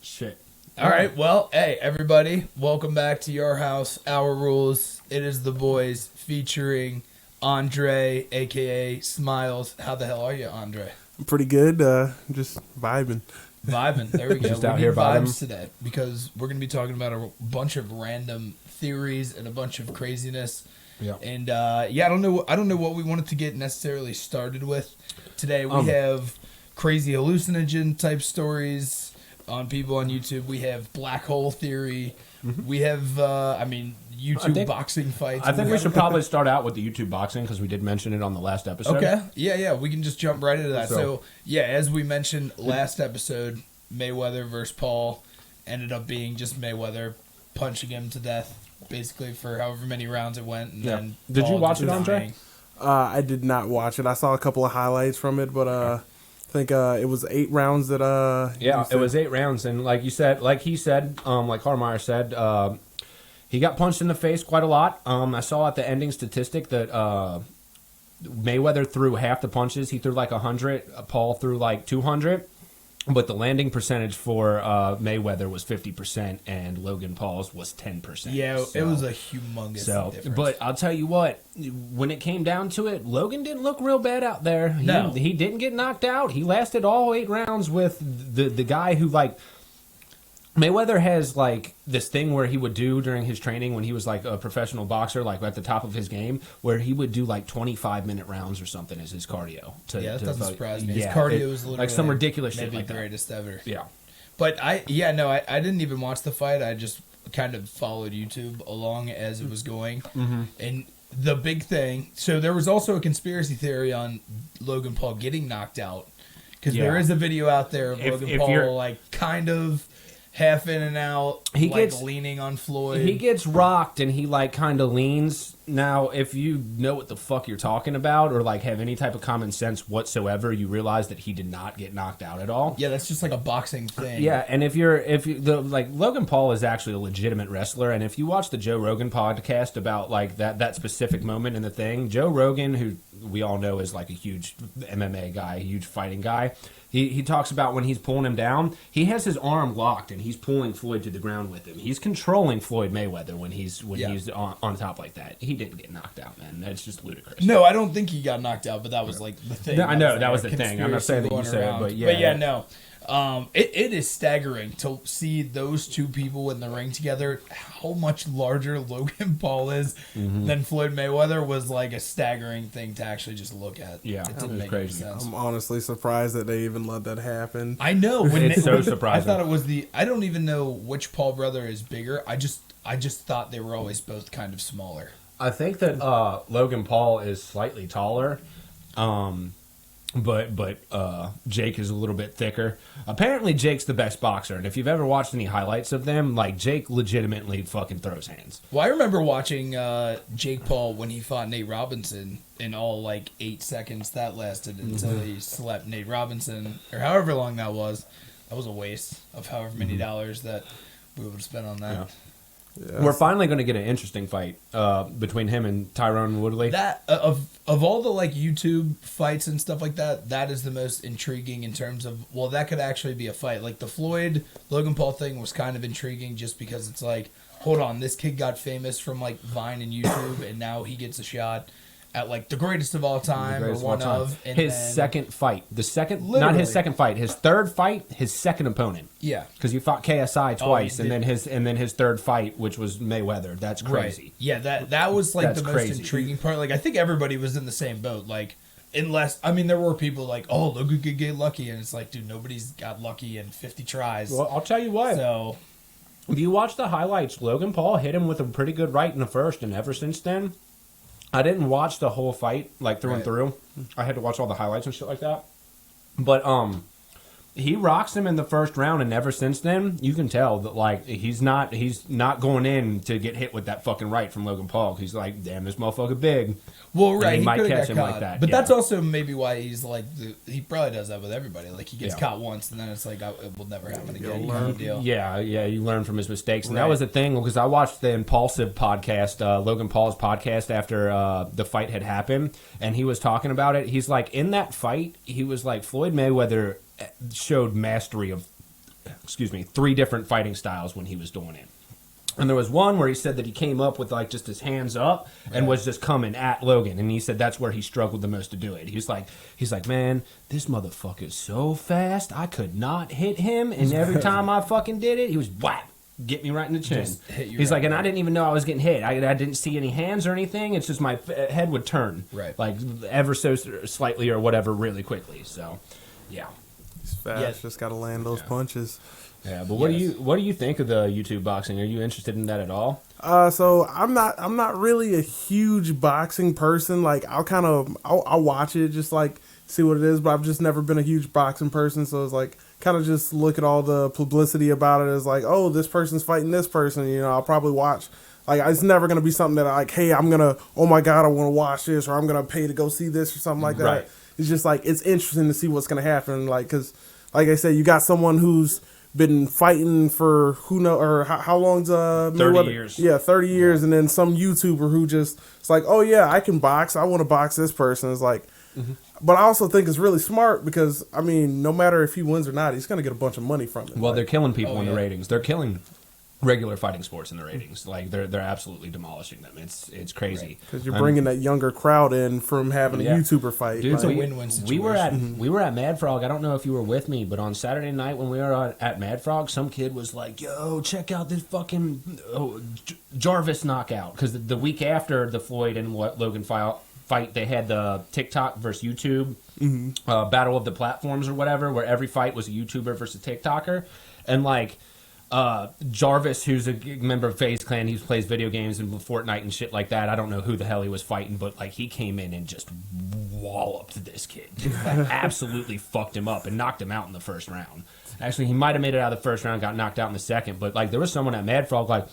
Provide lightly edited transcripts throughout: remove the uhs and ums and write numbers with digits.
Shit. All right. Well, hey, everybody. Welcome back to Your House, Our Rules. It is the boys featuring Andre, a.k.a. Smilez. How the hell are you, Andre? I'm pretty good. Just vibing. Vibing. There we go. Just we out need here vibes vibing. today because we're going to be talking about a bunch of random theories and a bunch of craziness. Yeah. And I don't know what we wanted to get necessarily started with today. We have crazy hallucinogen type stories on people on YouTube. We have black hole theory. Mm-hmm. We have YouTube boxing fights. I think we should probably start out with the YouTube boxing because we did mention it on the last episode. Okay. Yeah. We can just jump right into that. So as we mentioned last episode, Mayweather versus Paul ended up being just Mayweather punching him to death. Basically, for however many rounds it went. And then did Paul you watch it, dying. Andre? I did not watch it. I saw a couple of highlights from it, but I think it was 8 rounds that it was 8 rounds, and like he said, like Harmeyer said, he got punched in the face quite a lot. I saw at the ending statistic that Mayweather threw half the punches. He threw like 100. Paul threw like 200. But the landing percentage for Mayweather was 50%, and Logan Paul's was 10%. Yeah, it was a humongous difference. But I'll tell you what, when it came down to it, Logan didn't look real bad out there. He didn't get knocked out. He lasted all 8 rounds with the guy who, like, Mayweather has, like, this thing where he would do during his training when he was, like, a professional boxer, like, at the top of his game, where he would do, like, 25-minute rounds or something as his cardio. That doesn't surprise me. His cardio is literally like some ridiculous shit maybe like the greatest ever. Yeah. But I didn't even watch the fight. I just kind of followed YouTube along as it was going. Mm-hmm. And the big thing, so there was also a conspiracy theory on Logan Paul getting knocked out. Because there is a video out there of Logan Paul, like, kind of half in and out, gets leaning on Floyd. He gets rocked and he like kind of leans. Now, if you know what the fuck you're talking about or like have any type of common sense whatsoever, you realize that he did not get knocked out at all. Yeah, that's just like a boxing thing. Yeah, and if Logan Paul is actually a legitimate wrestler, and if you watch the Joe Rogan podcast about like that specific moment in the thing, Joe Rogan, who we all know is like a huge MMA guy, a huge fighting guy. He talks about when he's pulling him down, he has his arm locked and he's pulling Floyd to the ground with him. He's controlling Floyd Mayweather when he's on top like that. He didn't get knocked out, man. That's just ludicrous. No, I don't think he got knocked out, but that was like the thing. I know that was the thing. I'm not saying that you said it, but yeah. But yeah, no. It is staggering to see those two people in the ring together. How much larger Logan Paul is than Floyd Mayweather was like a staggering thing to actually just look at. Yeah, it didn't make any sense. I'm honestly surprised that they even let that happen. I know. It's so surprising. I thought it was I don't even know which Paul brother is bigger. I just thought they were always both kind of smaller. I think that Logan Paul is slightly taller. But Jake is a little bit thicker. Apparently, Jake's the best boxer, and if you've ever watched any highlights of them, like Jake legitimately fucking throws hands. Well, I remember watching Jake Paul when he fought Nate Robinson in all like 8 seconds that lasted until he slept Nate Robinson, or however long that was. That was a waste of however many dollars that we would have spent on that. Yeah. Yes. We're finally going to get an interesting fight between him and Tyrone Woodley. That of all the like YouTube fights and stuff like that, that is the most intriguing in terms of that could actually be a fight. Like the Floyd Logan Paul thing was kind of intriguing just because it's like, hold on, this kid got famous from like Vine and YouTube, and now he gets a shot at like the greatest of all time or one of his second fight. Not his second fight, his third fight, his second opponent. Yeah, because he fought KSI twice, and then his third fight, which was Mayweather. That's crazy. Right. Yeah, that was like the most intriguing part. Like I think everybody was in the same boat. Like unless there were people like, oh, Logan could get lucky, and it's like, dude, nobody's got lucky in 50 tries. Well, I'll tell you what. So if you watch the highlights, Logan Paul hit him with a pretty good right in the first, and ever since then. I didn't watch the whole fight, like, through and through. I had to watch all the highlights and shit like that. But, he rocks him in the first round, and ever since then, you can tell that, like, he's not going in to get hit with that fucking right from Logan Paul. He's like, damn, this motherfucker big. Well, right, he might catch him caught. Like that. But that's also maybe why he's like, he probably does that with everybody. Like, he gets caught once, and then it's like, it will never happen again. Kind of deal. Yeah, you learn from his mistakes. And that was the thing, because I watched the Impulsive podcast, Logan Paul's podcast, after the fight had happened, and he was talking about it. He's like, in that fight, he was like, Floyd Mayweather showed mastery of 3 different fighting styles when he was doing it. And there was one where he said that he came up with like just his hands up and was just coming at Logan. And he said that's where he struggled the most to do it. He's like, man, this motherfucker's so fast. I could not hit him. And every time I fucking did it, he was whap, get me right in the chin. He's like, and I didn't even know I was getting hit. I didn't see any hands or anything. It's just my head would turn. Right. Like ever so slightly or whatever really quickly. So, yeah. He's fast. Just got to land those punches. Yeah, but what do you think of the YouTube boxing? Are you interested in that at all? So I'm not really a huge boxing person. Like I'll watch it, just like see what it is, but I've just never been a huge boxing person. So it's like kind of just look at all the publicity about it as like, oh, this person's fighting this person. You know, I'll probably watch. Like it's never gonna be something that I like, hey, oh my god, I want to watch this, or I'm gonna pay to go see this or something like that. Right. It's just like it's interesting to see what's gonna happen. Like because, like I said, you got someone who's been fighting for who know or how long's 30 years. Yeah, 30 years, and then some YouTuber who just it's like, oh yeah, I can box. I want to box this person. It's like, but I also think it's really smart because I mean, no matter if he wins or not, he's gonna get a bunch of money from it. Well, they're killing people in the yeah. ratings. They're killing regular fighting sports in the ratings. Like they're absolutely demolishing them. It's crazy because you're bringing that younger crowd in from having a YouTuber fight. Dude, It's a like, win-win situation. we were at Mad Frog. I don't know if you were with me, but on Saturday night when we were at Mad Frog, some kid was like, "Yo, check out this fucking Jarvis knockout." Because the week after the Floyd and Logan fight, they had the TikTok versus YouTube battle of the platforms or whatever, where every fight was a YouTuber versus a TikToker, and like. Jarvis, who's a member of FaZe Clan, he plays video games and Fortnite and shit like that. I don't know who the hell he was fighting, but like he came in and just walloped this kid. Like, absolutely fucked him up and knocked him out in the first round. Actually, he might have made it out of the first round, got knocked out in the second. But like there was someone at Mad Frog like,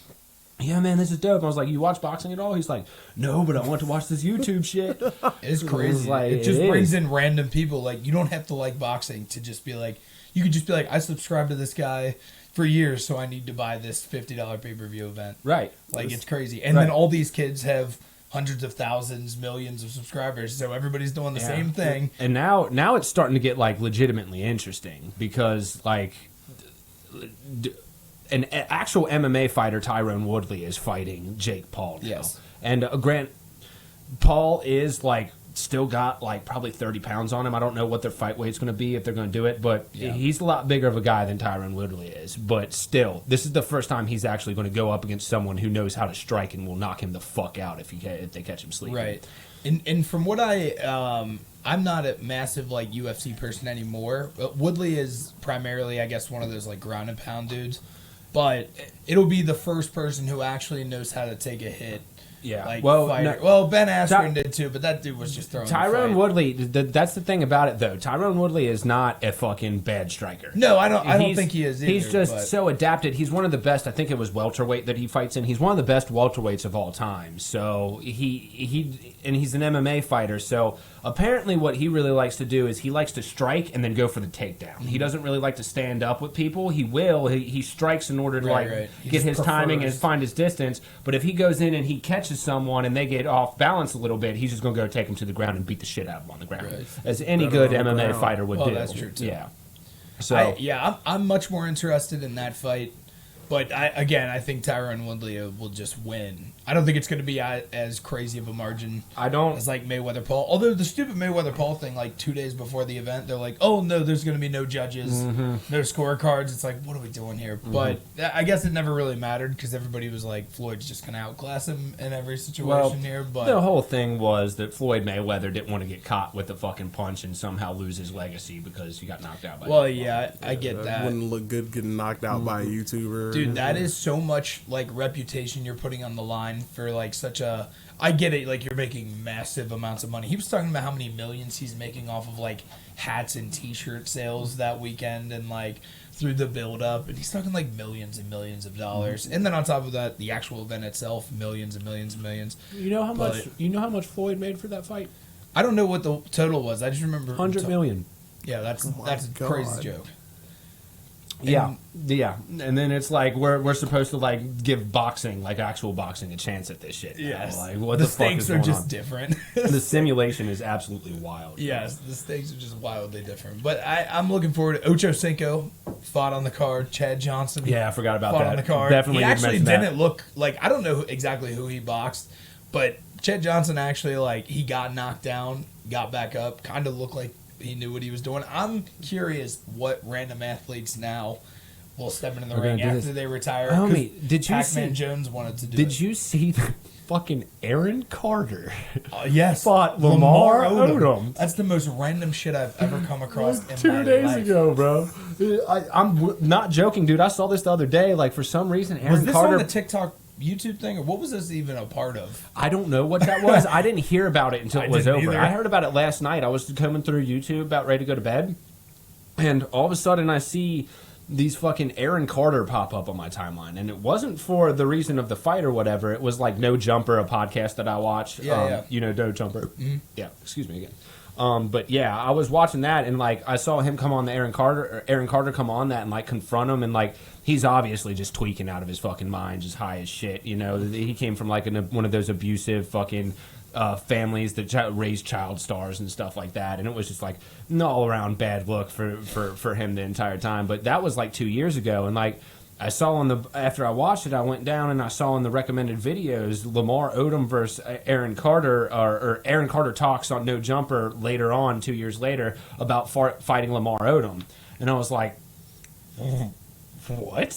yeah, man, this is dope. And I was like, you watch boxing at all? He's like, no, but I want to watch this YouTube shit. It's crazy. It just brings in random people. Like you don't have to like boxing to just be like, you could just be like, I subscribe to this guy for years, so I need to buy this $50 pay-per-view event. Right. Like, it's crazy. And then all these kids have hundreds of thousands, millions of subscribers, so everybody's doing the same thing. And now it's starting to get, like, legitimately interesting because, like, an actual MMA fighter, Tyrone Woodley, is fighting Jake Paul now. Yes. And Grant, Paul is, like, still got like probably 30 pounds on him. I don't know what their fight weight's going to be if they're going to do it, but he's a lot bigger of a guy than Tyrone Woodley is. But still, this is the first time he's actually going to go up against someone who knows how to strike and will knock him the fuck out if they catch him sleeping. Right. And from what I'm not a massive like UFC person anymore. Woodley is primarily, I guess, one of those like ground and pound dudes. But it'll be the first person who actually knows how to take a hit. Yeah. Like Well, well, Ben Askren did too, but that dude was just throwing. Tyrone Woodley. That's the thing about it, though. Tyrone Woodley is not a fucking bad striker. No, I don't think he is either. He's just so adapted. He's one of the best. I think it was welterweight that he fights in. He's one of the best welterweights of all time. So he's an MMA fighter. So apparently, what he really likes to do is he likes to strike and then go for the takedown. He doesn't really like to stand up with people. He strikes in order to get his timing and find his distance. But if he goes in and he catches someone and they get off balance a little bit, he's just going to go take him to the ground and beat the shit out of him on the ground, as any good MMA fighter would do. That's true too. Yeah. So I'm much more interested in that fight, but I think Tyrone Woodley will just win. I don't think it's going to be as crazy of a margin. As like Mayweather Paul. Although the stupid Mayweather Paul thing, like 2 days before the event, they're like, "Oh no, there's going to be no judges, no scorecards." It's like, what are we doing here? But I guess it never really mattered because everybody was like, Floyd's just going to outclass him in every situation here. But the whole thing was that Floyd Mayweather didn't want to get caught with a fucking punch and somehow lose his legacy because he got knocked out by. I get that. Wouldn't look good getting knocked out by a YouTuber. Dude, that is so much like reputation you're putting on the line for like such a. I get it, like you're making massive amounts of money. He was talking about how many millions he's making off of like hats and T-shirt sales that weekend, and like through the build-up, and he's talking like millions and millions of dollars. And then on top of that, the actual event itself, millions and millions and millions. You know how much? You know how much Floyd made for that fight? I don't know what the total was. I just remember 100 million. Yeah, that's a crazy joke. Yeah, yeah, and then it's like we're supposed to like give boxing, like actual boxing, a chance at this shit. Yes, Like what the the fuck stakes is are going just on? different. The simulation is absolutely wild. Yes, the stakes are just wildly different. But I'm looking forward to Ocho Cinco fought on the card. Chad Johnson. Yeah, I forgot about fought that. on the card. Definitely He need to actually mention that. didn't look like, I don't know exactly who he boxed, but Chad Johnson actually, like, he got knocked down, got back up, kind of looked like he knew what he was doing. I'm curious what random athletes now will step into the ring gonna do after this. they retire. Homie, 'cause did you Pac-Man see- Jones wanted to do it. Did you see the fucking Aaron Carter? Yes. Fought Lamar Odom. That's the most random shit I've ever come across in my 2 days life. ago, bro. I'm not joking, dude. I saw this the other day. Like, for some reason, Aaron Was this Carter. on the TikTok YouTube thing, or what was this even a part of? I don't know what that was. I didn't hear about it until I it was didn't over. either. I heard about it last night. I was coming through YouTube, about ready to go to bed, and all of a sudden I see these fucking Aaron Carter pop up on my timeline, and it wasn't for the reason of the fight or whatever. It was like No Jumper, a podcast that I watch. Yeah. You know No Jumper. Yeah, excuse me again. But yeah, I was watching that, and like I saw him come on the Aaron Carter come on that and like confront him, and like he's obviously just tweaking out of his fucking mind, just high as shit. You know, he came from like one of those abusive fucking families that raise child stars and stuff like that, and it was just like an all around bad look for him the entire time. But that was like 2 years ago, and like I saw after I watched it, I went down and I saw in the recommended videos Lamar Odom versus Aaron Carter, or Aaron Carter talks on No Jumper later on 2 years later about fighting Lamar Odom, and I was like, what?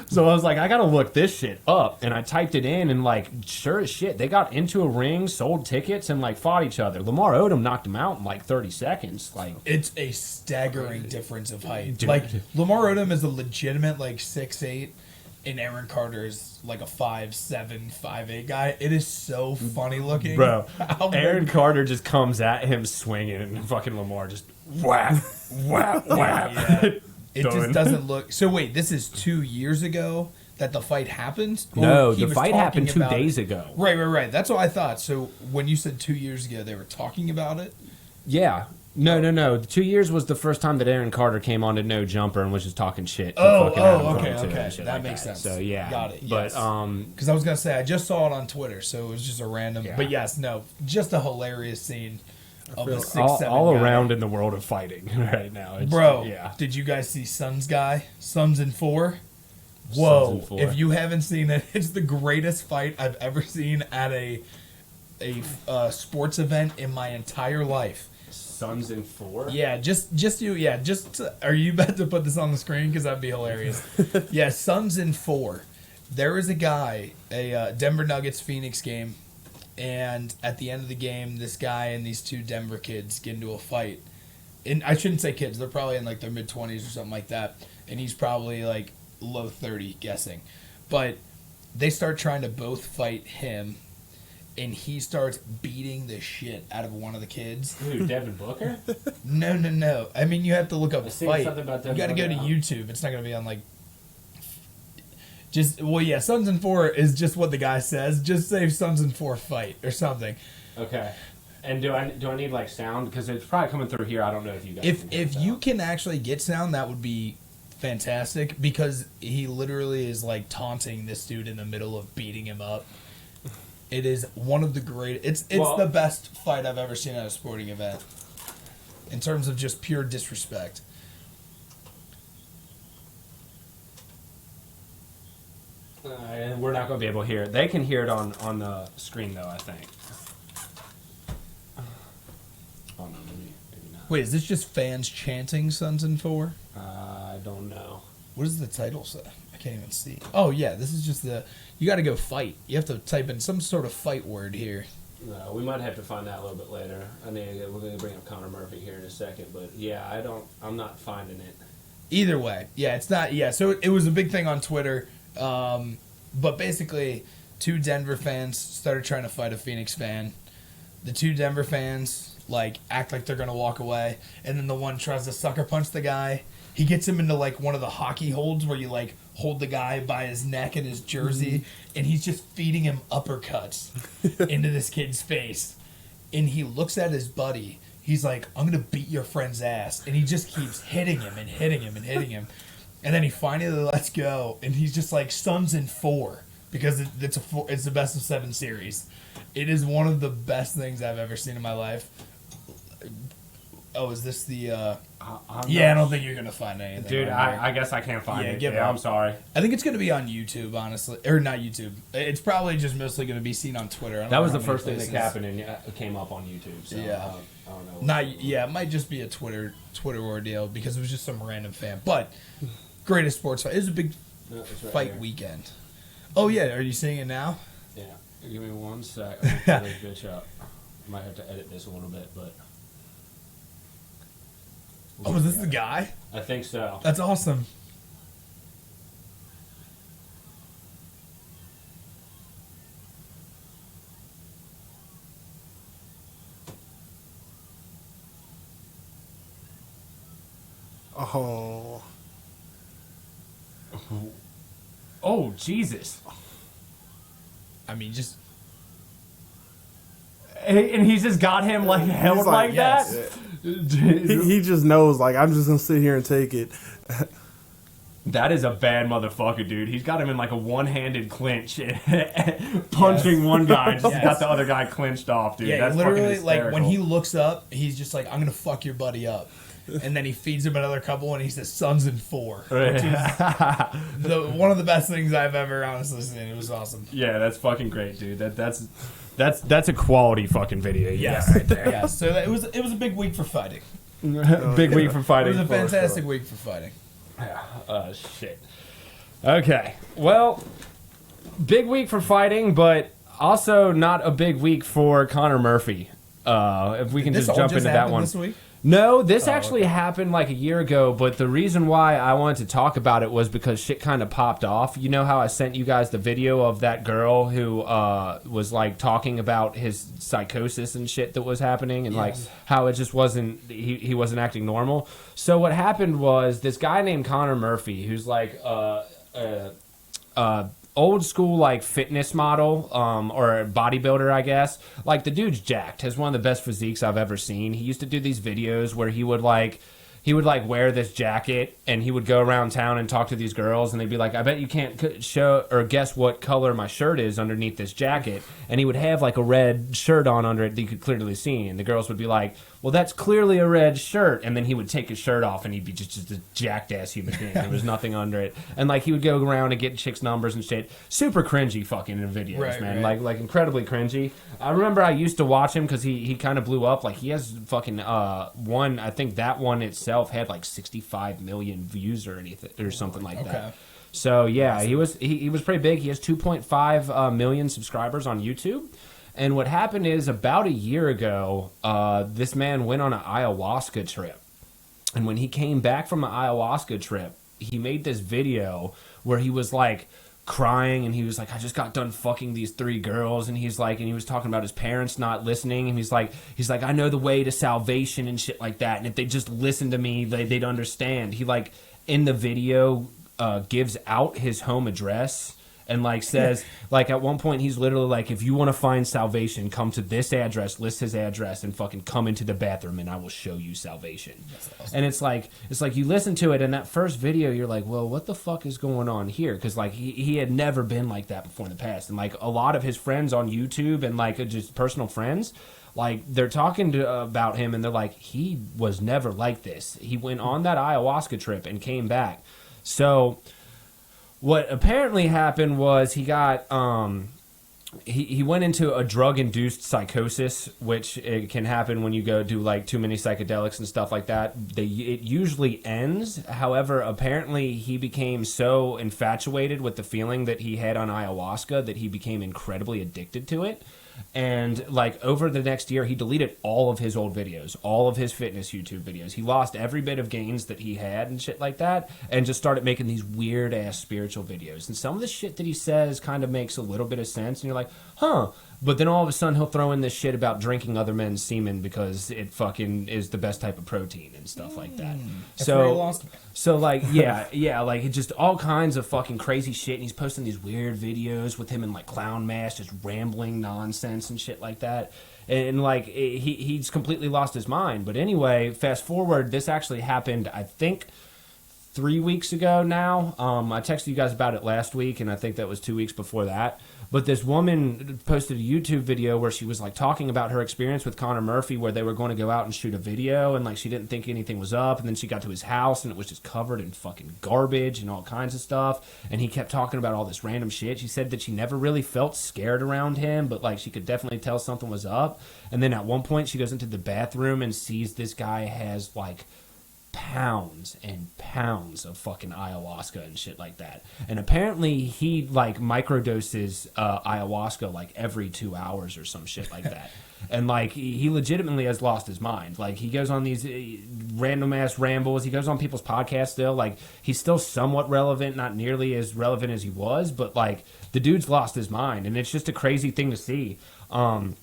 So I was like, I gotta look this shit up, and I typed it in, and like, sure as shit, they got into a ring, sold tickets, and like fought each other. Lamar Odom knocked him out in like 30 seconds. Like, It's a staggering difference of height. Dude. Like, Lamar Odom is a legitimate like 6'8", and Aaron Carter is like a 5'7", 5'8" guy. It is so funny looking, bro, How Aaron Carter just comes at him swinging, and fucking Lamar just whap, whap, whap. Yeah. It Done. just doesn't look. So wait, this is 2 years ago that the fight happened? Or No, he the was fight happened talking 2 about it? days ago. Right. That's what I thought. So when you said 2 years ago, they were talking about it. Yeah. No. 2 years was the first time that Aaron Carter came on to No Jumper and was just talking shit. to fucking Adam Cole, too, Okay. and shit That like makes sense. So yeah, Got it. But Because I was gonna say I just saw it on Twitter, so it was just a random. Yeah. But yes, no, just a hilarious scene of the 6'7" all guy. around in the world of fighting right now. It's, Bro, yeah. did you guys see Sons guy? Sons in 4? Sons Whoa! in 4. If you haven't seen it, it's the greatest fight I've ever seen at a sports event in my entire life. Sons in 4. Yeah, are you about to put this on the screen? Because that'd be hilarious. Yeah, Suns in 4. There is a guy, a Denver Nuggets Phoenix game, and at the end of the game, this guy and these 2 Denver kids get into a fight. And I shouldn't say kids; they're probably in like their mid-20s or something like that. And he's probably like low 30, guessing. But they start trying to both fight him, and he starts beating the shit out of one of the kids. Who, Devin Booker? No. I mean, you have to look up I seen fight. something about You Devin got to go to Booker. YouTube. It's not going to be on like. Sons in 4 is just what the guy says. Just say Sons in 4 fight or something. Okay. And do I need like sound, because it's probably coming through here? I don't know if you guys. can hear If it, you though. can actually get sound, that would be fantastic, because he literally is like taunting this dude in the middle of beating him up. It is one of the great. It's Well- the best fight I've ever seen at a sporting event. In terms of just pure disrespect. And we're not going to be able to hear it. They can hear it on the screen though, I think. Oh no, maybe not. Wait, is this just fans chanting Sons in 4? I don't know. What does the title say? I can't even see. Oh yeah, this is just you got to go fight. You have to type in some sort of fight word here. No, we might have to find that a little bit later. We're going to bring up Connor Murphy here in a second, but yeah, I'm not finding it. Either way, yeah, it's not. Yeah, so it was a big thing on Twitter. But basically, 2 Denver fans started trying to fight a Phoenix fan. The 2 Denver fans act like they're gonna walk away, and then the one tries to sucker punch the guy. He gets him into one of the hockey holds where you hold the guy by his neck and his jersey, and he's just feeding him uppercuts into this kid's face. And he looks at his buddy. He's like, "I'm gonna beat your friend's ass," and he just keeps hitting him and hitting him and hitting him. And then he finally lets go, and he's just like Suns in 4 because it's the best of 7 series. It is one of the best things I've ever seen in my life. Oh, is this the? I don't think you're gonna find anything. Dude, I guess I can't find it. Yeah, I'm sorry. I think it's gonna be on YouTube, honestly, or not YouTube. It's probably just mostly gonna be seen on Twitter. That was the first thing that happened and came up on YouTube. So Yeah. I don't know. It might just be a Twitter ordeal because it was just some random fan. But greatest sports fight. It was a big fight weekend. Oh yeah, are you seeing it now? Yeah. Give me 1 sec. I'm gonna pull this bitch up. I might have to edit this a little bit, but. Oh, is this the guy? I think so. That's awesome. Oh. Oh, Jesus. I mean, just And he's just got him like held like yes. that. He just knows, like, I'm just gonna sit here and take it. That is a bad motherfucker, dude. He's got him in like a one-handed clinch, punching one guy, just got the other guy clinched off, dude. yeah, That's literally, fucking like when hysterical. he looks up, he's just like, "I'm gonna fuck your buddy up," and then he feeds him another couple, and he says, "Suns in 4," which is one of the best things I've ever honestly seen. It was awesome. Yeah, that's fucking great, dude. That's a quality fucking video. Yes, right there. Yes. So it was a big week for fighting. Big week for It fighting. was a fantastic week for fighting. Shit. Okay. Well, big week for fighting, but also not a big week for Connor Murphy. If we can This just all jump into that happened one. this week? No, this actually happened like a year ago, but the reason why I wanted to talk about it was because shit kind of popped off. You know how I sent you guys the video of that girl who was like talking about his psychosis and shit that was happening and like how it just wasn't, he wasn't acting normal. So what happened was this guy named Connor Murphy, who's like old school like fitness model or bodybuilder, I guess. Like the dude's jacked, has one of the best physiques I've ever seen. He used to do these videos where he would wear this jacket and he would go around town and talk to these girls and they'd be like, I bet you can't show or guess what color my shirt is underneath this jacket. And he would have like a red shirt on under it that you could clearly see. And the girls would be like, well, that's clearly a red shirt. And then he would take his shirt off and he'd be just a jacked ass human being. There was nothing under it. And like he would go around and get chicks' numbers and shit. Super cringy fucking in videos, Right, man. right. Like incredibly cringy. I remember I used to watch him because he kind of blew up. Like he has fucking one, I think that one itself had like 65 million views or anything or something like that. So yeah, he was pretty big. He has 2.5 million subscribers on YouTube. And what happened is about a year ago, this man went on an ayahuasca trip. And when he came back from an ayahuasca trip, he made this video where he was like crying and he was like, I just got done fucking these 3 girls. And he's like, and he was talking about his parents not listening. And he's like, I know the way to salvation and shit like that. And if they just listen to me, they'd understand. He like in the video gives out his home address. And like says, like at one point he's literally like, if you want to find salvation, come to this address, list his address, and fucking come into the bathroom, and I will show you salvation. That's awesome. And it's like you listen to it in that first video, you're like, well, what the fuck is going on here? Because like he had never been like that before in the past, and like a lot of his friends on YouTube and like just personal friends, like they're talking about him, and they're like, he was never like this. He went on that ayahuasca trip and came back. So what apparently happened was he got he went into a drug-induced psychosis, which it can happen when you go do like too many psychedelics and stuff like that. It usually ends. However, apparently he became so infatuated with the feeling that he had on ayahuasca that he became incredibly addicted to it. And like over the next year, he deleted all of his old videos, all of his fitness YouTube videos. He lost every bit of gains that he had and shit like that, and just started making these weird ass spiritual videos. And some of the shit that he says kind of makes a little bit of sense, and you're like, huh. But then all of a sudden he'll throw in this shit about drinking other men's semen because it fucking is the best type of protein and stuff like that. That's where he lost me. So like yeah, like it's just all kinds of fucking crazy shit, and he's posting these weird videos with him in like clown masks, just rambling nonsense and shit like that. And like he's completely lost his mind. But anyway, fast forward, this actually happened, I think 3 weeks ago now. I texted you guys about it last week, and I think that was 2 weeks before that. But this woman posted a YouTube video where she was like talking about her experience with Connor Murphy, where they were going to go out and shoot a video, and like she didn't think anything was up, and then she got to his house and it was just covered in fucking garbage and all kinds of stuff, and he kept talking about all this random shit. She said that she never really felt scared around him, but like she could definitely tell something was up. And then at one point she goes into the bathroom and sees this guy has like pounds and pounds of fucking ayahuasca and shit like that. And apparently he like microdoses ayahuasca like every 2 hours or some shit like that. And like he legitimately has lost his mind. Like he goes on these random ass rambles. He goes on people's podcasts still. Like he's still somewhat relevant, not nearly as relevant as he was, but like the dude's lost his mind, and it's just a crazy thing to see. And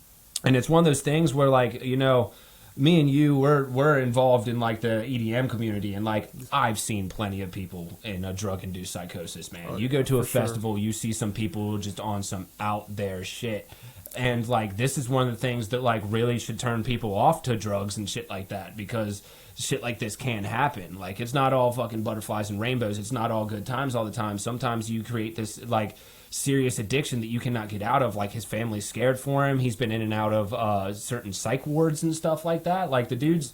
it's one of those things where like, you know, me and you, we're involved in like the EDM community, and like I've seen plenty of people in a drug-induced psychosis, man. You go to a festival, you see some people just on some out there shit, and like this is one of the things that like really should turn people off to drugs and shit like that, because shit like this can happen. Like it's not all fucking butterflies and rainbows. It's not all good times all the time. Sometimes you create this like serious addiction that you cannot get out of. Like his family's scared for him. He's been in and out of certain psych wards and stuff like that. Like the dude's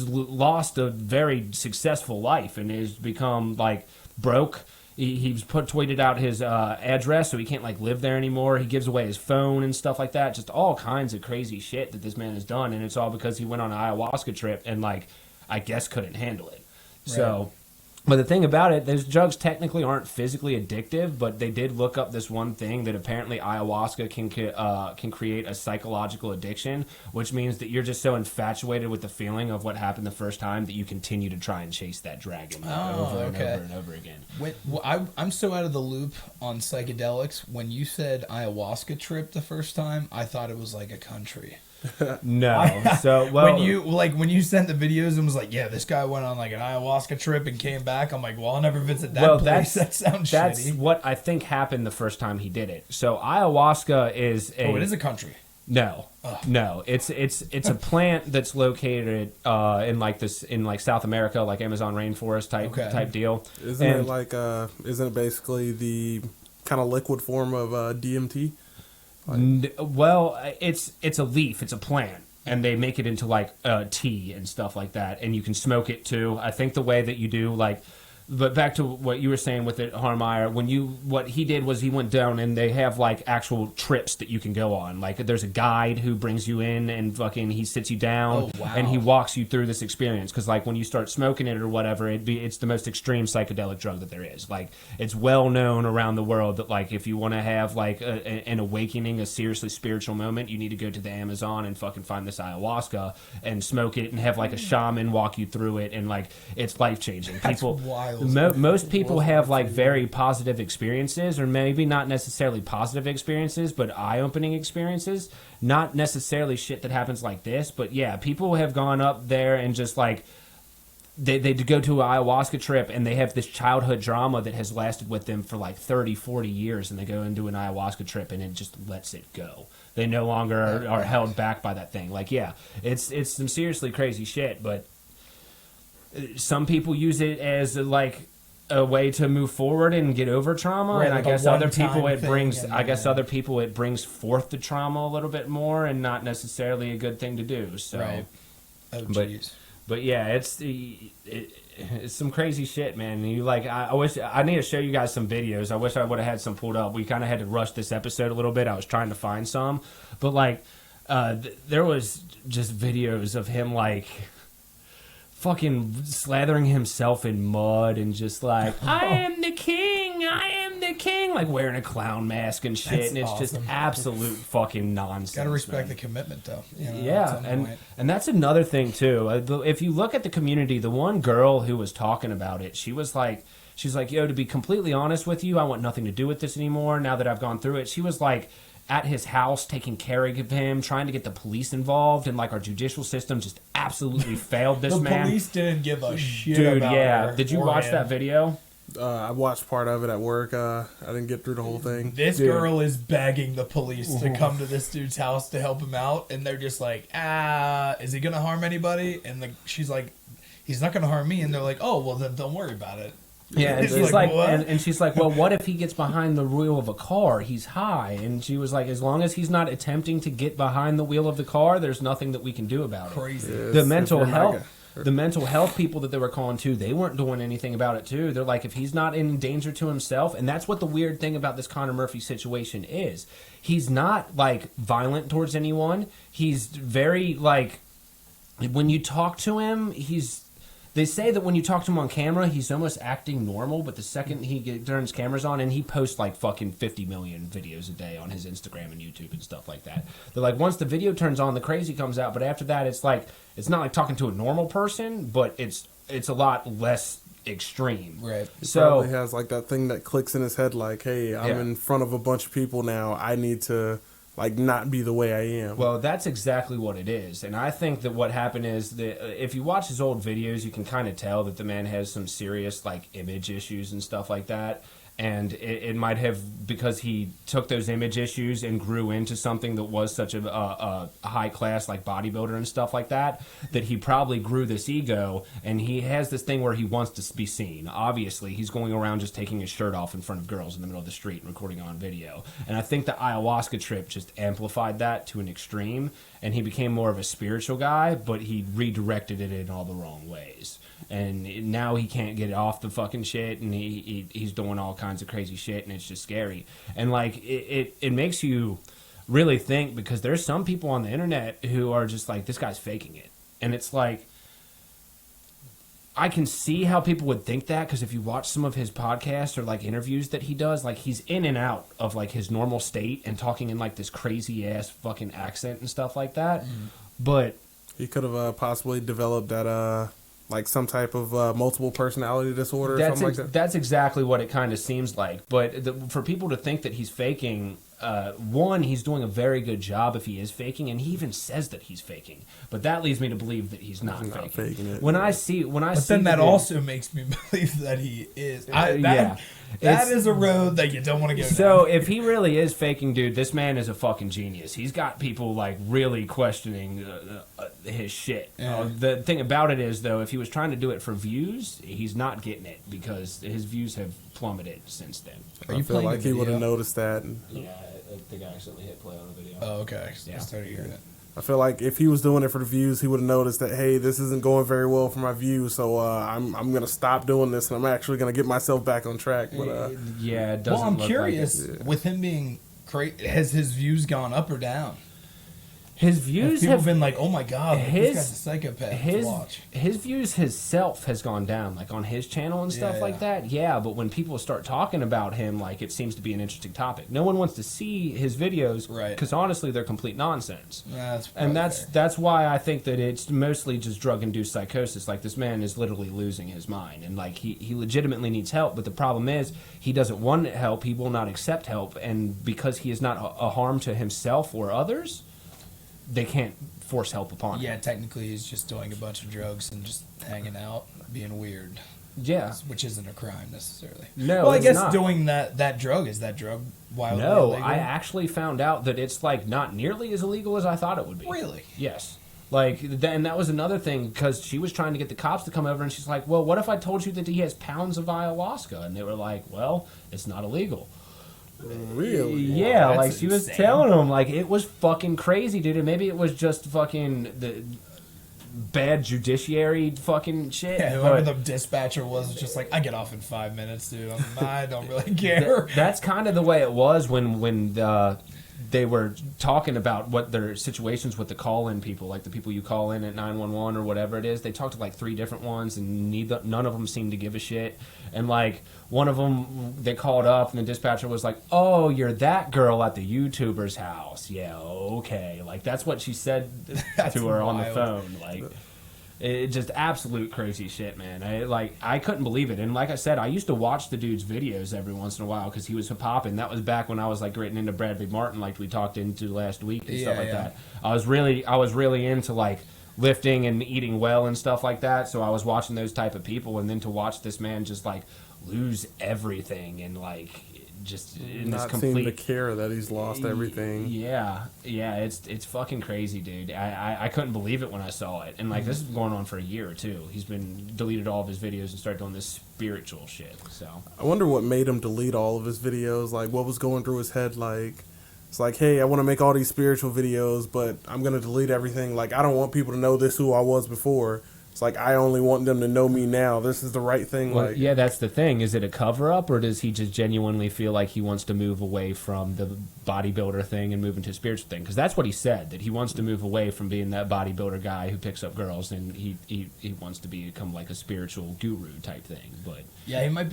lost a very successful life and has become like broke. He's tweeted out his address, so he can't like live there anymore. He gives away his phone and stuff like that. Just all kinds of crazy shit that this man has done, and it's all because he went on an ayahuasca trip and like I guess couldn't handle it. Right. So. But the thing about it, those drugs technically aren't physically addictive, but they did look up this one thing that apparently ayahuasca can create a psychological addiction, which means that you're just so infatuated with the feeling of what happened the first time that you continue to try and chase that dragon over and over and over again. I'm so out of the loop on psychedelics. When you said ayahuasca trip the first time, I thought it was like a country. No. So well, when you sent the videos and was like, yeah, this guy went on like an ayahuasca trip and came back, I'm like, well, I'll never visit that place. That sounds that's shitty. What I think happened the first time he did it. So ayahuasca is it is a country. No. No, it's a plant that's located in like South America, like Amazon rainforest type deal. Isn't it basically the kind of liquid form of DMT? Well, it's a leaf, it's a plant, and they make it into like tea and stuff like that, and you can smoke it too. I think the way that you do like. But back to what you were saying with it, Harmeyer, what he did was he went down and they have like actual trips that you can go on. Like there's a guide who brings you in and fucking he sits you down and he walks you through this experience. Because like when you start smoking it or whatever, it's the most extreme psychedelic drug that there is. Like it's well known around the world that like if you want to have like an awakening, a seriously spiritual moment, you need to go to the Amazon and fucking find this ayahuasca and smoke it and have like a shaman walk you through it, and like it's life changing. People. Most people have like very positive experiences, or maybe not necessarily positive experiences, but eye-opening experiences. Not necessarily shit that happens like this, but yeah, people have gone up there and just like they go to an ayahuasca trip and they have this childhood drama that has lasted with them for like 30, 40 years, and they go and do an ayahuasca trip and it just lets it go. They no longer are held back by that thing. Like, yeah, it's some seriously crazy shit, but some people use it as like a way to move forward and get over trauma, and like I guess other people it brings. I guess other people it brings forth the trauma a little bit more, and not necessarily a good thing to do. So, right. But yeah, it's some crazy shit, man. You like I wish I need to show you guys some videos. I wish I would have had some pulled up. We kind of had to rush this episode a little bit. I was trying to find some, but like there was just videos of him like fucking slathering himself in mud and just like I am the king, like wearing a clown mask and shit. That's and it's awesome. Just absolute fucking nonsense. Gotta respect the commitment though. You know, yeah, and that's another thing too. If you look at the community, the one girl who was talking about it, she's like, yo, to be completely honest with you, I want nothing to do with this anymore now that I've gone through it. She was like at his house taking care of him, trying to get the police involved, and like our judicial system just absolutely failed this man. The police didn't give a shit about her. Did you watch that video? I watched part of it at work. I didn't get through the whole thing. This girl is begging the police to come to this dude's house to help him out, and they're just like, is he gonna harm anybody? And she's like, he's not gonna harm me, and they're like, oh well, then don't worry about it. Yeah, and It's she's like, like, what? and she's like, well, what if he gets behind the wheel of a car? He's high, and she was like, as long as he's not attempting to get behind the wheel of the car, there's nothing that we can do about it. Crazy. The mental health people that they were calling too, they weren't doing anything about it too. They're like, if he's not in danger to himself, and that's what the weird thing about this Connor Murphy situation is. He's not like violent towards anyone. He's very like, when you talk to him, they say that when you talk to him on camera, he's almost acting normal, but the second he turns cameras on, and he posts like fucking 50 million videos a day on his Instagram and YouTube and stuff like that. They're like, once the video turns on, the crazy comes out, but after that, it's like, it's not like talking to a normal person, but it's a lot less extreme. Right. He So probably has like that thing that clicks in his head, like, hey, I'm in front of a bunch of people now. I need to like not be the way I am. Well, that's exactly what it is. And I think that what happened is that if you watch his old videos, you can kind of tell that the man has some serious like image issues and stuff like that. And it might have, because he took those image issues and grew into something that was such a high class like bodybuilder and stuff like that, that he probably grew this ego, and he has this thing where he wants to be seen. Obviously, he's going around just taking his shirt off in front of girls in the middle of the street and recording on video. And I think the ayahuasca trip just amplified that to an extreme, and he became more of a spiritual guy, but he redirected it in all the wrong ways. And now he can't get off the fucking shit, and he's doing all kinds of crazy shit, and it's just scary. And like it makes you really think, because there's some people on the internet who are just like, this guy's faking it. And it's like, I can see how people would think that, because if you watch some of his podcasts or like interviews that he does, like he's in and out of like his normal state and talking in like this crazy ass fucking accent and stuff like that. But he could have possibly developed that like some type of multiple personality disorder or something like that. That's exactly what it kind of seems like. But for people to think that he's faking, one, he's doing a very good job if he is faking, and he even says that he's faking. But that leads me to believe that he's not faking it. But then that also makes me believe that he is. That is a road that you don't want to go down. So if he really is faking, dude, this man is a fucking genius. He's got people like really questioning his shit. Yeah. The thing about it is, though, if he was trying to do it for views, he's not getting it, because his views have plummeted since then. Are you I feel playing like the he would have video? noticed that. Yeah, I think I accidentally hit play on the video. Oh, okay. Yeah. I started hearing it. I feel like if he was doing it for the views, he would have noticed that, hey, this isn't going very well for my views, so I'm gonna stop doing this, and I'm actually gonna get myself back on track. But Yeah, it doesn't Well, I'm look curious, like it. with him being has his views gone up or down? His Have views people have been like, oh my god, like, this his- guy's a psychopath to his watch. his views himself has gone down, like on his channel and stuff Yeah, like that. Yeah, but when people start talking about him, like, it seems to be an interesting topic. No one wants to see his videos, Right. because honestly, they're complete nonsense. That's And probably fair. that's why I think that it's mostly just drug-induced psychosis. Like, this man is literally losing his mind, and like he legitimately needs help. But the problem is, he doesn't want help. He will not accept help, and because he is not a harm to himself or others, they can't force help upon him. Yeah, technically he's just doing a bunch of drugs and just hanging out, being weird, Yeah. which isn't a crime necessarily. No, well, I it's guess not. doing that drug, is that drug wildly No, illegal? I actually found out that it's like not nearly as illegal as I thought it would be. Really? Yes. Like, and that was another thing, because she was trying to get the cops to come over, and she's like, well, what if I told you that he has pounds of ayahuasca? And they were like, well, it's not illegal. really, Yeah, That's like she was insane. telling him, like, it was fucking crazy, dude. And maybe it was just fucking the bad judiciary fucking shit. Yeah, whoever but the dispatcher was just like, I get off in 5 minutes, dude. I don't really care. that's kind of the way it was when they were talking about what their situations with the call-in people, like the people you call in at 911 or whatever it is. They talked to like 3 different ones, and none of them seemed to give a shit. And like one of them, they called up, and the dispatcher was like, "Oh, you're that girl at the YouTuber's house? Yeah, okay." Like that's what she said to her on the wild. phone. Like. It just absolute crazy shit, man. I couldn't believe it. And like I said, I used to watch the dude's videos every once in a while because he was popping. That was back when I was like getting into Bradley Martin, like we talked into last week and stuff like that. I was really into like lifting and eating well and stuff like that. So I was watching those type of people, and then to watch this man just like lose everything and like just in Not this seem to complete. care that he's lost everything. Yeah, it's fucking crazy, dude. I couldn't believe it when I saw it, and like this is going on for a year or two. He's been deleted all of his videos and started doing this spiritual shit. So I wonder what made him delete all of his videos. Like, what was going through his head? Like, it's like, hey, I want to make all these spiritual videos, but I'm gonna delete everything. Like, I don't want people to know this who I was before. It's like, I only want them to know me now. This is the right thing. well, like, yeah, that's the thing. Is it a cover up, or does he just genuinely feel like he wants to move away from the bodybuilder thing and move into a spiritual thing? Because that's what he said, that he wants to move away from being that bodybuilder guy who picks up girls, and he wants to become like a spiritual guru type thing. But Yeah, he might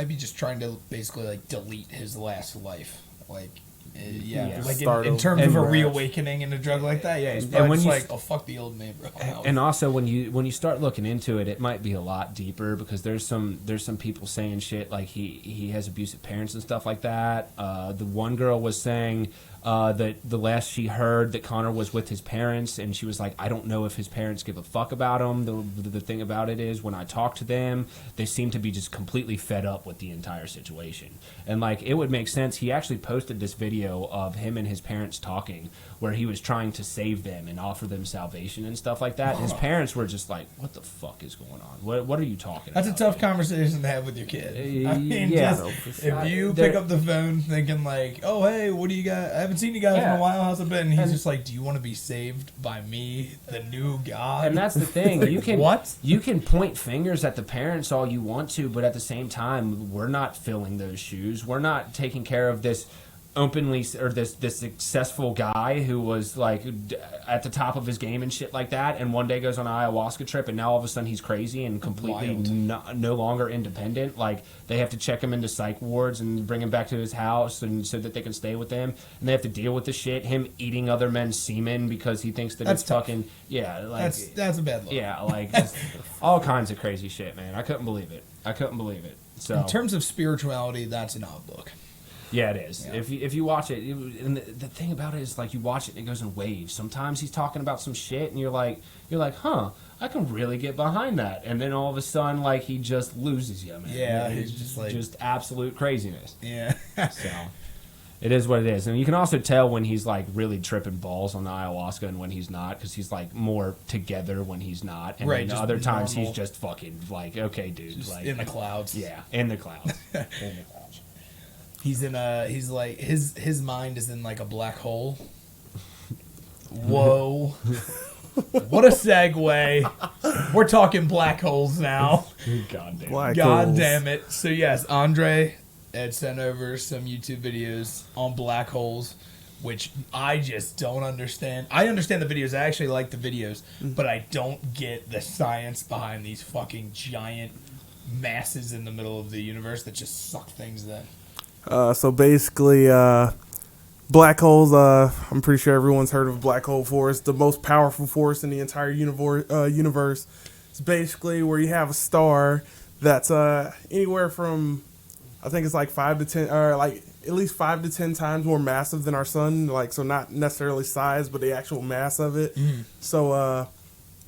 be just trying to basically like delete his last life, like. Yeah. Like Start in terms over. of a reawakening in a drug like that, yeah, he's And probably when just you like, oh fuck the old man, bro. and also when you start looking into it, it might be a lot deeper, because there's some people saying shit like he has abusive parents and stuff like that. The one girl was saying that the last she heard that Connor was with his parents, and she was like, I don't know if his parents give a fuck about him. The thing about it is, when I talk to them, they seem to be just completely fed up with the entire situation. And like, it would make sense. He actually posted this video of him and his parents talking, where he was trying to save them and offer them salvation and stuff like that. His parents were just like, what the fuck is going on? What are you talking That's about? a tough conversation to have with your kid. I mean, yeah. if you pick up the phone thinking like, "Oh, hey, what do you got? I haven't seen you guys in Yeah. a while. How's it been?" And he's And- just like, "Do you want to be saved by me, the new God?" And that's the thing. You can What? You can point fingers at the parents all you want to, but at the same time, we're not filling those shoes. We're not taking care of this openly, or this successful guy who was like at the top of his game and shit like that, and one day goes on an ayahuasca trip, and now all of a sudden he's crazy and completely no longer independent. Like, they have to check him into psych wards and bring him back to his house, and so that they can stay with him, and they have to deal with the shit, him eating other men's semen because he thinks that That's it's tough. fucking like That's a bad look. yeah, like just all kinds of crazy shit, man. I couldn't believe it. So In terms of spirituality, that's an odd look. yeah, it is. Yeah. If you watch it, and the thing about it is, like, you watch it and it goes in waves. Sometimes he's talking about some shit, and you're like, huh, I can really get behind that. And then all of a sudden, like, he just loses you, man. Yeah, It's he's just like- just absolute craziness. Yeah. So it is what it is, and you can also tell when he's like really tripping balls on the ayahuasca and when he's not, because he's like more together when he's not, and Right, then just other times normal. he's just fucking like, okay, dude, Just like in the clouds. yeah, in the clouds, in the clouds. He's like his mind is in like a black hole. Whoa. What a segue. We're talking black holes now. God damn. Black God holes. damn it. So yes, Andre had sent over some YouTube videos on black holes, which I just don't understand. I understand the videos. I actually like the videos, but I don't get the science behind these fucking giant masses in the middle of the universe that just suck things in. So basically, black holes. I'm pretty sure everyone's heard of black hole force, the most powerful force in the entire universe. It's basically where you have a star that's anywhere from, I think it's like 5 to 10, or like at least 5 to 10 times more massive than our sun. Like, so not necessarily size, but the actual mass of it. So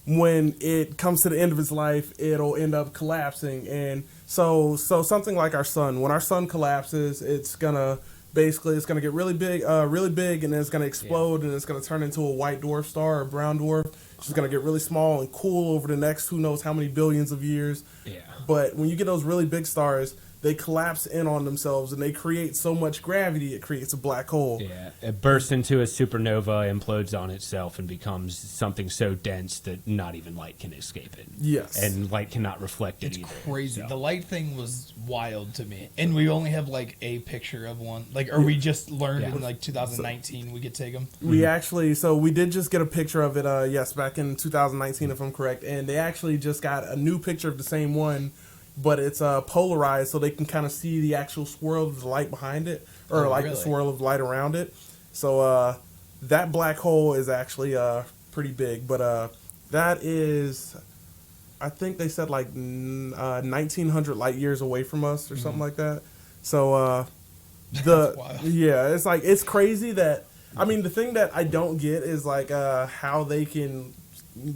when it comes to the end of its life, it'll end up collapsing. And so something like our sun, when our sun collapses, it's gonna get really big, and then it's gonna explode, and it's gonna turn into a white dwarf star or a brown dwarf. It's gonna get really small and cool over the next who knows how many billions of years. Yeah. But when you get those really big stars, they collapse in on themselves, and they create so much gravity, it creates a black hole. Yeah, it bursts into a supernova, implodes on itself, and becomes something so dense that not even light can escape it. Yes. And light cannot reflect it It's either. crazy. So. The light thing was wild to me. And we only have like a picture of one. Like, or we just learned Yeah. in like 2019 we could take them. We actually, so we did just get a picture of it, yes, back in 2019, if I'm correct. And they actually just got a new picture of the same one, but it's polarized, so they can kind of see the actual swirl of the light behind it, or Oh, like really? the swirl of light around it. So that black hole is actually pretty big, but that is, I think they said like 1,900 light years away from us, or something like that. So That's wild. yeah, it's like, it's crazy that, I mean, the thing that I don't get is like how they can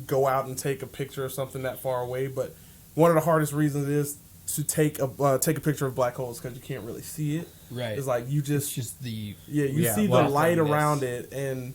go out and take a picture of something that far away, but one of the hardest reasons is to take a picture of black holes because you can't really see it. Right. It's like you just It's just the see the light nothingness around it, and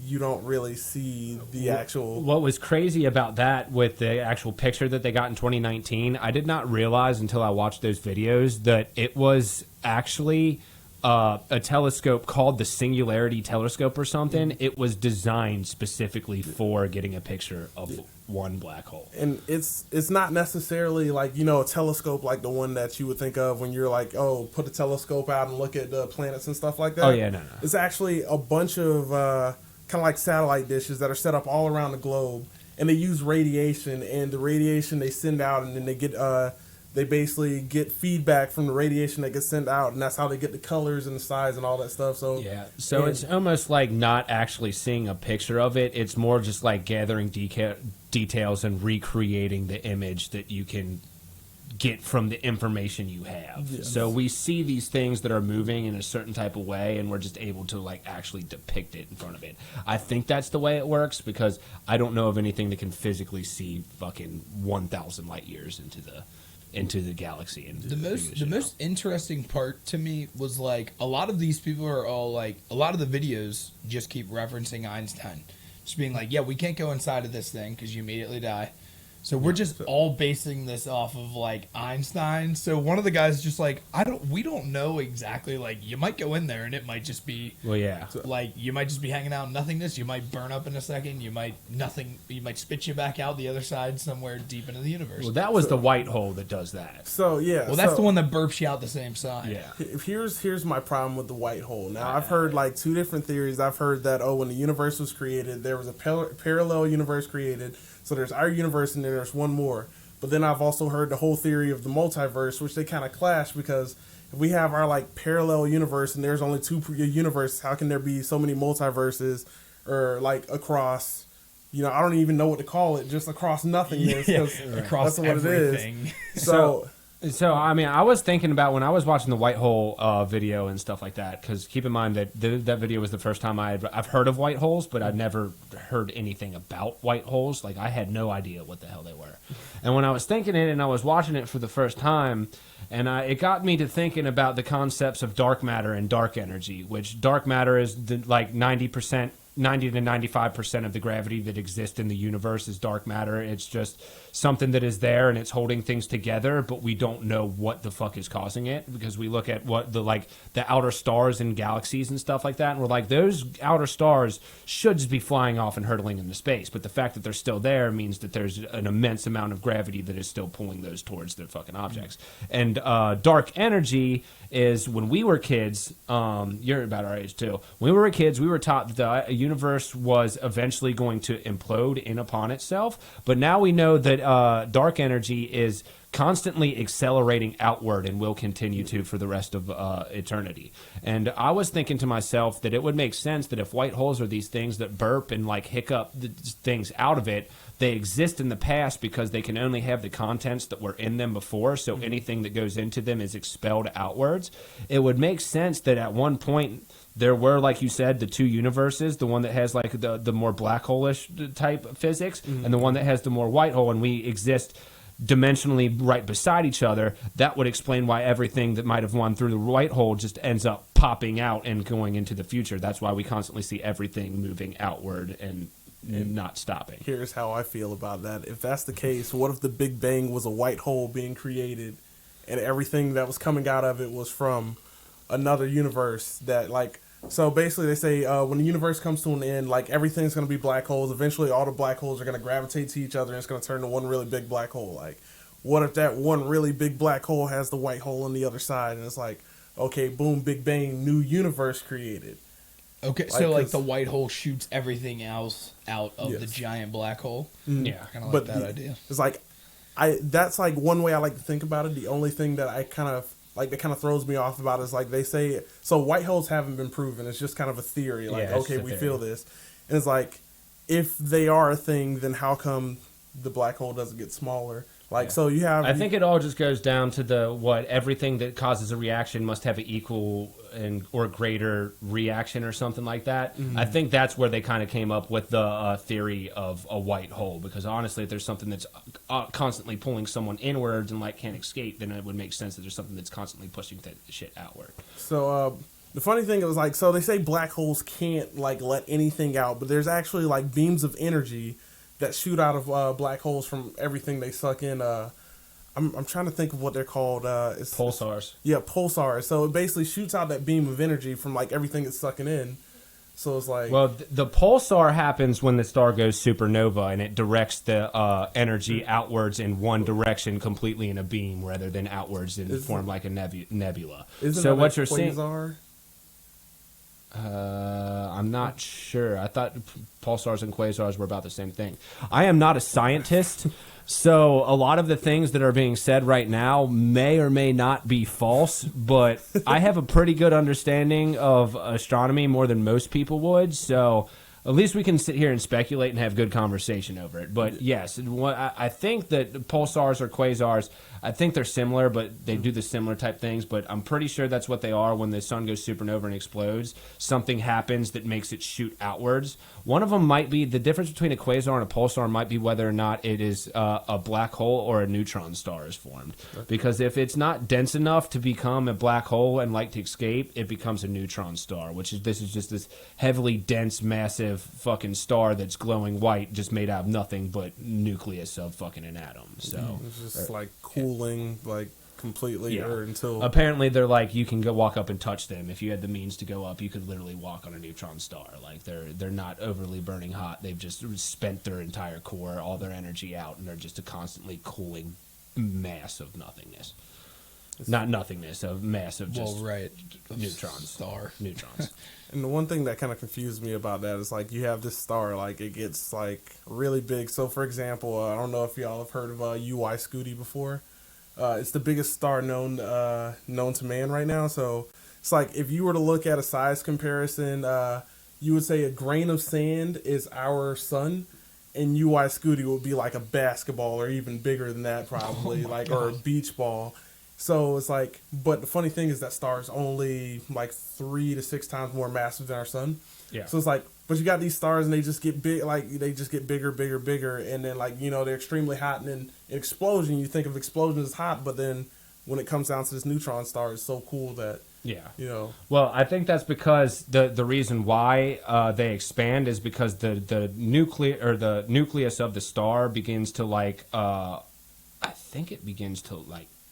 you don't really see the actual. What was crazy about that with the actual picture that they got in 2019, I did not realize until I watched those videos that it was actually a telescope called the Singularity Telescope or something. It was designed specifically for getting a picture of one black hole. And it's not necessarily like, a telescope like the one that you would think of when you're like, oh, put a telescope out and look at the planets and stuff like that. Oh, yeah, no. It's actually a bunch of kind of like satellite dishes that are set up all around the globe, and they use radiation, and the radiation they send out, and then they basically get feedback from the radiation that gets sent out, and that's how they get the colors and the size and all that stuff. So so it's almost like not actually seeing a picture of it. It's more just like gathering details and recreating the image that you can get from the information you have. Yes. So we see these things that are moving in a certain type of way, and we're just able to like actually depict it in front of it. I think that's the way it works because I don't know of anything that can physically see fucking 1,000 light years into the galaxy. And the most interesting part to me was like a lot of these people are all like, a lot of the videos just keep referencing Einstein, just being like, yeah, we can't go inside of this thing because you immediately die. So we're just all basing this off of like Einstein. So one of the guys is just like, we don't know exactly. Like you might go in there and it might just be, like you might just be hanging out in nothingness. You might burn up in a second. You might spit you back out the other side somewhere deep into the universe. Well, that was the white hole that does that. So yeah. Well, that's the one that burps you out the same side. Yeah. Here's my problem with the white hole. Now I've heard like two different theories. I've heard that when the universe was created, there was a parallel universe created. So there's our universe and then there's one more. But then I've also heard the whole theory of the multiverse, which they kind of clash because if we have our like parallel universe and there's only two universes, how can there be so many multiverses or like across, I don't even know what to call it, just across nothingness. Across that's everything. What it is. So, I mean, I was thinking about when I was watching the white hole video and stuff like that, because keep in mind that that video was the first time I've heard of white holes, but I'd never heard anything about white holes. Like, I had no idea what the hell they were. And when I was thinking it and I was watching it for the first time, and it got me to thinking about the concepts of dark matter and dark energy, which dark matter is like 90 to 95% of the gravity that exists in the universe is dark matter. It's just something that is there and it's holding things together, but we don't know what the fuck is causing it because we look at what the outer stars and galaxies and stuff like that, and we're like, those outer stars should just be flying off and hurtling into space, but the fact that they're still there means that there's an immense amount of gravity that is still pulling those towards their fucking objects. And dark energy is, when we were kids, you're about our age too, when we were kids, we were taught that the universe was eventually going to implode in upon itself, but now we know that dark energy is constantly accelerating outward and will continue to for the rest of eternity. And I was thinking to myself that it would make sense that if white holes are these things that burp and like hiccup the things out of it, they exist in the past because they can only have the contents that were in them before, so anything that goes into them is expelled outwards. It would make sense that at one point there were, like you said, the two universes, the one that has like the more black hole-ish type physics and the one that has the more white hole, and we exist dimensionally right beside each other. That would explain why everything that might have gone through the white hole just ends up popping out and going into the future. That's why we constantly see everything moving outward and not stopping. Here's how I feel about that. If that's the case, what if the Big Bang was a white hole being created and everything that was coming out of it was from another universe that so basically they say when the universe comes to an end, like everything's going to be black holes. Eventually all the black holes are going to gravitate to each other and it's going to turn to one really big black hole. Like, what if that one really big black hole has the white hole on the other side and it's like, okay, boom, Big Bang, new universe created. Okay, so like the white hole shoots everything else out of the giant black hole. Yeah, kind of like that idea. It's like that's like one way I like to think about it. The only thing that I kind of like that kind of throws me off about it is like they say, so white holes haven't been proven. It's just kind of a theory. Like, okay, we feel this, and it's like, if they are a thing, then how come the black hole doesn't get smaller? Like, so you have... I think it all just goes down to everything that causes a reaction must have an equal or greater reaction or something like that. Mm-hmm. I think that's where they kind of came up with the theory of a white hole, because honestly, if there's something that's constantly pulling someone inwards and like can't escape, then it would make sense that there's something that's constantly pushing that shit outward. So, the funny thing is, like, so they say black holes can't, like, let anything out, but there's actually, like, beams of energy that shoot out of black holes from everything they suck in. I'm trying to think of what they're called. It's Pulsars. Yeah, pulsars. So it basically shoots out that beam of energy from, like, everything it's sucking in. So it's like... Well, the pulsar happens when the star goes supernova, and it directs the energy outwards in one direction completely in a beam, rather than outwards and form like a nebula. So what you're saying... Quasar? I'm not sure. I thought pulsars and quasars were about the same thing. I am not a scientist, so a lot of the things that are being said right now may or may not be false, but I have a pretty good understanding of astronomy, more than most people would, so at least we can sit here and speculate and have good conversation over it. But yes, I think that pulsars or quasars, I think they're similar, but they do the similar type things. But I'm pretty sure that's what they are. When the sun goes supernova and explodes, something happens that makes it shoot outwards. One of them might be, the difference between a quasar and a pulsar might be whether or not it is a black hole or a neutron star is formed. Because if it's not dense enough to become a black hole and like to escape, it becomes a neutron star, this is just this heavily dense, massive fucking star that's glowing white, just made out of nothing but nucleus of fucking an atom. So it's just like cooling, like completely, or until... Apparently they're like, you can go walk up and touch them. If you had the means to go up, you could literally walk on a neutron star. Like they're not overly burning hot. They've just spent their entire core, all their energy out, and they're just a constantly cooling mass of nothingness. Not nothingness, a mass of just neutrons. Neutrons. And the one thing that kind of confused me about that is, like, you have this star, like, it gets, like, really big. So, for example, I don't know if y'all have heard of YHOR23 before. It's the biggest star known to man right now. So, it's like, if you were to look at a size comparison, you would say a grain of sand is our sun, and YHOR23 would be like a basketball or even bigger than that, probably, or a beach ball. So it's like, but the funny thing is that star is only like 3 to 6 times more massive than our sun. Yeah. So it's like, but you got these stars and they just get big, like they just get bigger, and then, like, you know, they're extremely hot, and then an explosion, you think of explosion as hot, but then when it comes down to this neutron star, it's so cool that, you know. Well, I think that's because the reason why they expand is because the nucleus of the star begins to I think it begins to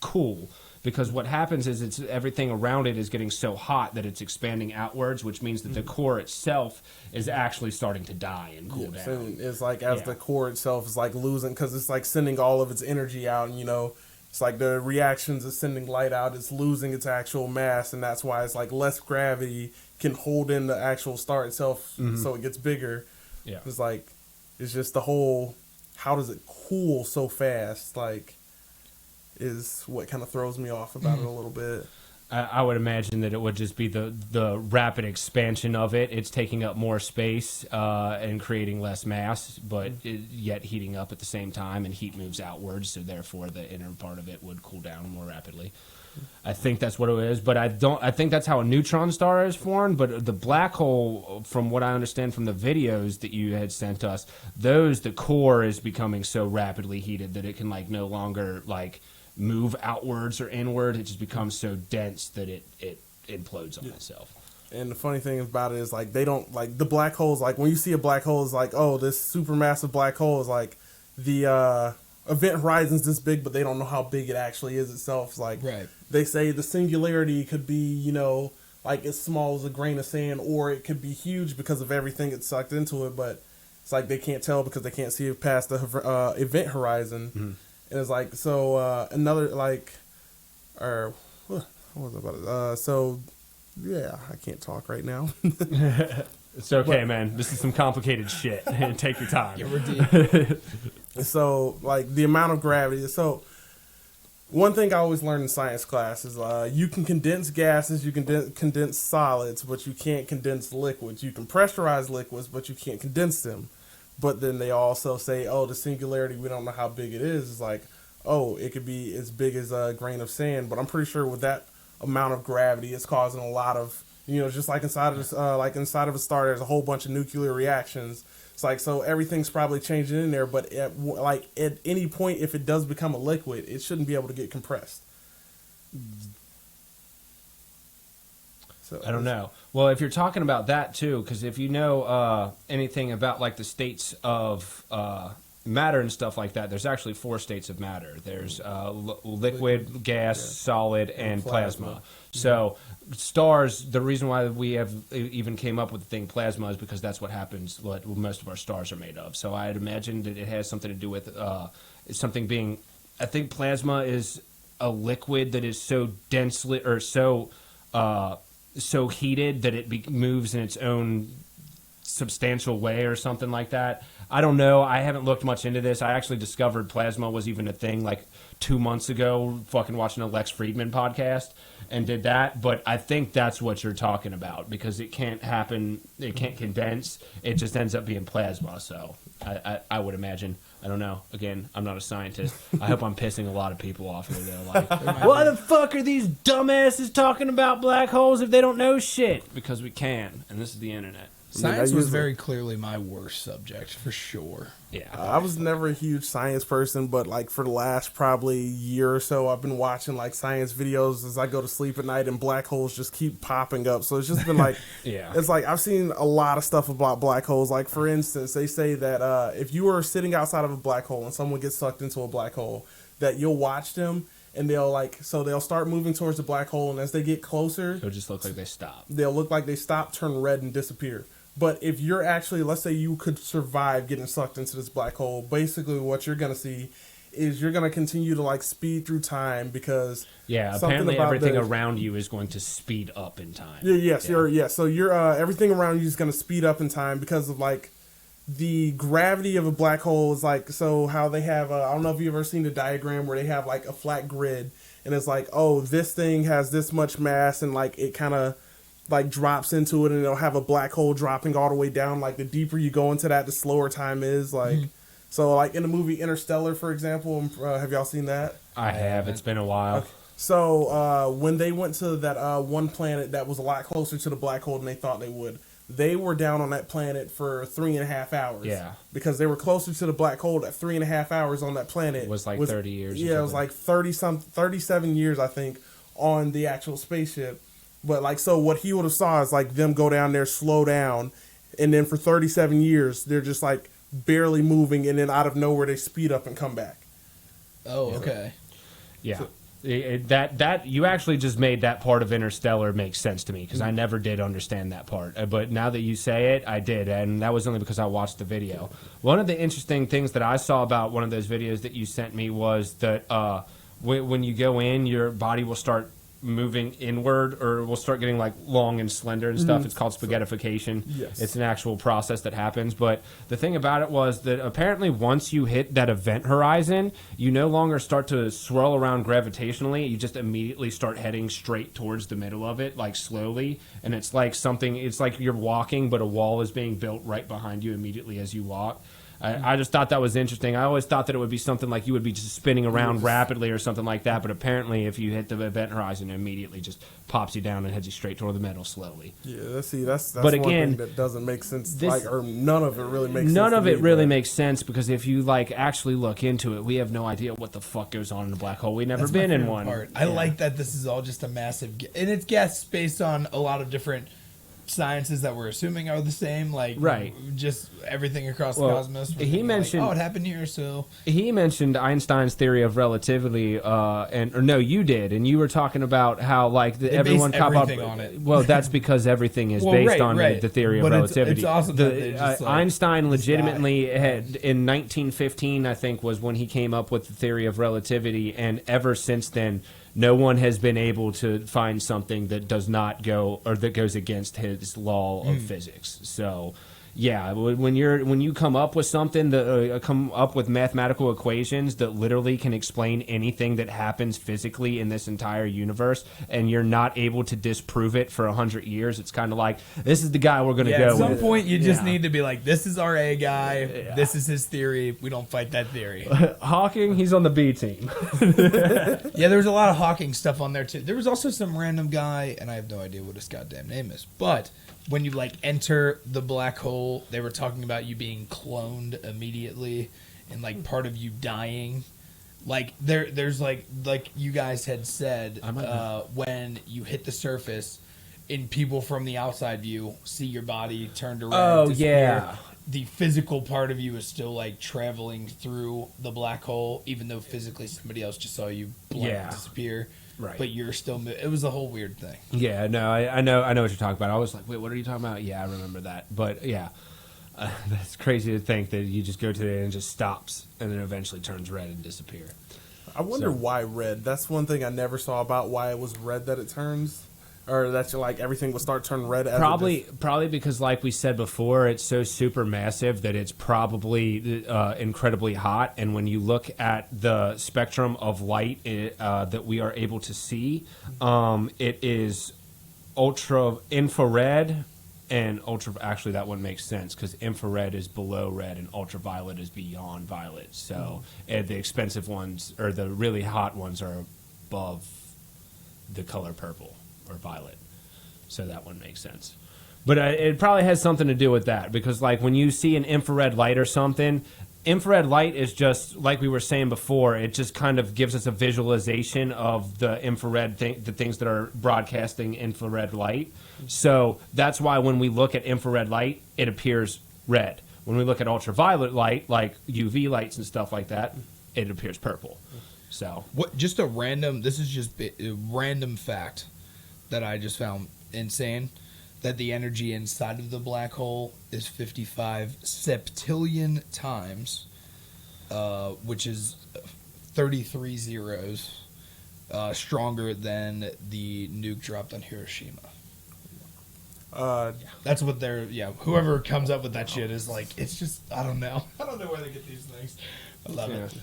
cool, because what happens is it's everything around it is getting so hot that it's expanding outwards, which means that the core itself is actually starting to die and cool down. So it's like as the core itself is like losing, because it's like sending all of its energy out, and, you know, it's like the reactions of sending light out, it's losing its actual mass, and that's why it's like less gravity can hold in the actual star itself, so it gets bigger. Yeah, it's like, it's just the whole, how does it cool so fast, like, is what kind of throws me off about it a little bit. I would imagine that it would just be the rapid expansion of it. It's taking up more space and creating less mass, but yet heating up at the same time, and heat moves outwards, so therefore the inner part of it would cool down more rapidly. I think that's what it is, but I think that's how a neutron star is formed. But the black hole, from what I understand from the videos that you had sent us, the core is becoming so rapidly heated that it can no longer move outwards or inward. It just becomes so dense that it implodes on itself. And the funny thing about it is, they don't, the black holes, when you see a black hole, it's like, oh, this supermassive black hole is the event horizon's this big, but they don't know how big it actually is itself. It's they say the singularity could be, as small as a grain of sand, or it could be huge because of everything it's sucked into it, but it's they can't tell because they can't see it past the event horizon. Mm-hmm. And it's another, or what was it about it? So, yeah, I can't talk right now. It's okay, man. This is some complicated shit. Take your time. Yeah, we're deep. So, the amount of gravity. So, one thing I always learned in science class is you can condense gases, you can condense solids, but you can't condense liquids. You can pressurize liquids, but you can't condense them. But then they also say, oh, the singularity, we don't know how big it is. It's oh, it could be as big as a grain of sand. But I'm pretty sure with that amount of gravity, it's causing a lot of, just like inside of inside of a star, there's a whole bunch of nuclear reactions. It's like, so everything's probably changing in there, but at any point, if it does become a liquid, it shouldn't be able to get compressed. So I don't know. Well, if you're talking about that too, because if you know anything about like the states of matter and stuff like that, there's actually 4 states of matter. There's liquid, gas, solid, and plasma. So stars, the reason why we have even came up with the thing plasma is because that's what happens, what most of our stars are made of. So I'd imagine that it has something to do with something being, I think plasma is a liquid that is so densely or so heated that it moves in its own substantial way or something like that. I don't know. I haven't looked much into this. I actually discovered plasma was even a thing like 2 months ago, fucking watching a Lex Friedman podcast and did that. But I think that's what you're talking about because it can't happen. It can't condense. It just ends up being plasma. So I would imagine. I don't know. Again, I'm not a scientist. I hope I'm pissing a lot of people off here. They're like, why the fuck are these dumbasses talking about black holes if they don't know shit? Because we can, and this is the internet. Science was very clearly my worst subject, for sure. Yeah. I was never a huge science person, but like for the last probably year or so, I've been watching like science videos as I go to sleep at night, and black holes just keep popping up. So it's just been like, yeah. It's like I've seen a lot of stuff about black holes. Like for instance, they say that if you are sitting outside of a black hole and someone gets sucked into a black hole, that you'll watch them. And they'll start moving towards the black hole, and as they get closer, it'll just look like they stop. They'll look like they stop, turn red, and disappear. But if you're actually, let's say you could survive getting sucked into this black hole, basically what you're going to see is you're going to continue to like speed through time because apparently everything around you is going to speed up in time. So you're everything around you is going to speed up in time because of like the gravity of a black hole is like, so how they have I don't know if you've ever seen a diagram where they have like a flat grid and it's like, oh, this thing has this much mass and like it kind of like drops into it and it'll have a black hole dropping all the way down. Like the deeper you go into that, the slower time is. Like so like in the movie Interstellar, for example, have y'all seen that? I have. It's been a while. Okay. So when they went to that one planet that was a lot closer to the black hole than they thought they would, they were down on that planet for 3.5 hours. Yeah. Because they were closer to the black hole. That 3.5 hours on that planet was like 30 years. Yeah, it was like 37 years, I think, on the actual spaceship. But like, so what he would have saw is like them go down there, slow down, and then for 37 years they're just like barely moving, and then out of nowhere they speed up and come back. Oh, okay. Yeah. So, that you actually just made that part of Interstellar make sense to me because I never did understand that part. But now that you say it, I did, and that was only because I watched the video. One of the interesting things that I saw about one of those videos that you sent me was that when you go in, your body will start moving inward or will start getting like long and slender and stuff. It's called spaghettification. Yes. It's an actual process that happens. But the thing about it was that apparently once you hit that event horizon, you no longer start to swirl around gravitationally. You just immediately start heading straight towards the middle of it, like slowly. And it's like it's like you're walking, but a wall is being built right behind you immediately as you walk. I just thought that was interesting. I always thought that it would be something like you would be just spinning around rapidly or something like that, but apparently if you hit the event horizon, it immediately just pops you down and heads you straight toward the middle slowly. Yeah, that's but again, one thing that doesn't make sense. None of it really makes sense. None of it really makes sense because if you like actually look into it, we have no idea what the fuck goes on in a black hole. We've never been in one. I like that this is all just a massive, and it's guessed based on a lot of different sciences that we're assuming are the same, like just everything across the cosmos. He mentioned, like, it happened here. So he mentioned Einstein's theory of relativity, you did, and you were talking about how like everyone cop up on it. Well, that's because everything is based on the theory of relativity. It's awesome. Einstein legitimately had in 1915, I think, was when he came up with the theory of relativity, and ever since then, no one has been able to find something that does not go or that goes against his law of physics. So, Yeah, when you come up with something that come up with mathematical equations that literally can explain anything that happens physically in this entire universe, and you're not able to disprove it for 100 years, it's kind of like, this is the guy we're going to go with. At some with. point, you just need to be like, this is our A guy. Yeah. This is his theory. We don't fight that theory. Hawking, he's on the B team. Yeah, there was a lot of Hawking stuff on there too. There was also some random guy, and I have no idea what his goddamn name is, but when you like enter the black hole, they were talking about you being cloned immediately and like part of you dying. Like there's like you guys had said, when you hit the surface and people from the outside view see your body turn to red. Oh, disappear, yeah. The physical part of you is still like traveling through the black hole, even though physically somebody else just saw you disappear. Right. But you're still. It was a whole weird thing. Yeah, no, I know what you're talking about. I was like, wait, what are you talking about? Yeah, I remember that. But yeah, that's crazy to think that you just go to it and it just stops and then eventually turns red and disappear. I wonder why red. That's one thing I never saw about why it was red that it turns. Or that like everything will start turning red. Probably because, like we said before, it's so super massive that it's probably incredibly hot. And when you look at the spectrum of light that we are able to see, it is ultra infrared and ultra. Actually, that one makes sense because infrared is below red and ultraviolet is beyond violet. So the expensive ones or the really hot ones are above the color purple or violet, so that one makes sense. But it probably has something to do with that, because like when you see an infrared light or something, infrared light is just like we were saying before, it just kind of gives us a visualization of the infrared the things that are broadcasting infrared light. So that's why when we look at infrared light, it appears red. When we look at ultraviolet light, like UV lights and stuff like that, it appears purple. So just a random, this is just a random fact that I just found insane, that the energy inside of the black hole is 55 septillion times, which is 33 zeros, stronger than the nuke dropped on Hiroshima. That's what they're, whoever comes up with that shit is like, it's just, I don't know where they get these things. I love it.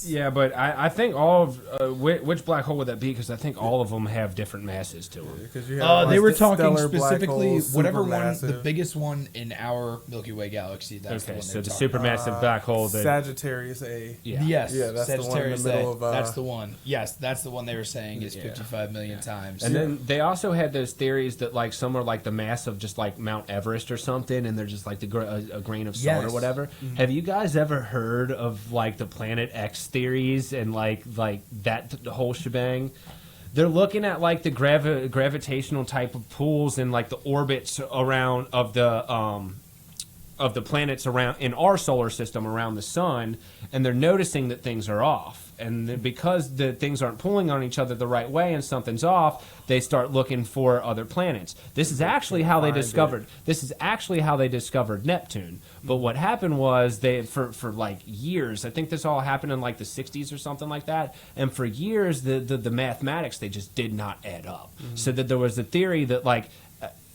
Yeah, but I think all of which black hole would that be? Because I think all of them have different masses to them. They were talking specifically whatever one, the biggest one in our Milky Way galaxy. That's the one. So the supermassive black hole. Sagittarius A. Yeah. Yes. Yeah, that's Sagittarius the one in the middle A. of. That's the one. Yes, that's the one they were saying is 55 million times. And then they also had those theories that like some are like the mass of just like Mount Everest or something, and they're just like a grain of salt or whatever. Mm-hmm. Have you guys ever heard of like the Planet X theories and like that the whole shebang? They're looking at like the gravitational type of pools and like the orbits around of the planets around in our solar system around the sun, and they're noticing that things are off. And because the things aren't pulling on each other the right way and something's off, they start looking for other planets. This is actually how they discovered. This is actually how they discovered Neptune. But what happened was they for like years. I think this all happened in like the 60s or something like that. And for years, the mathematics, they just did not add up. Mm-hmm. So that there was a theory that like.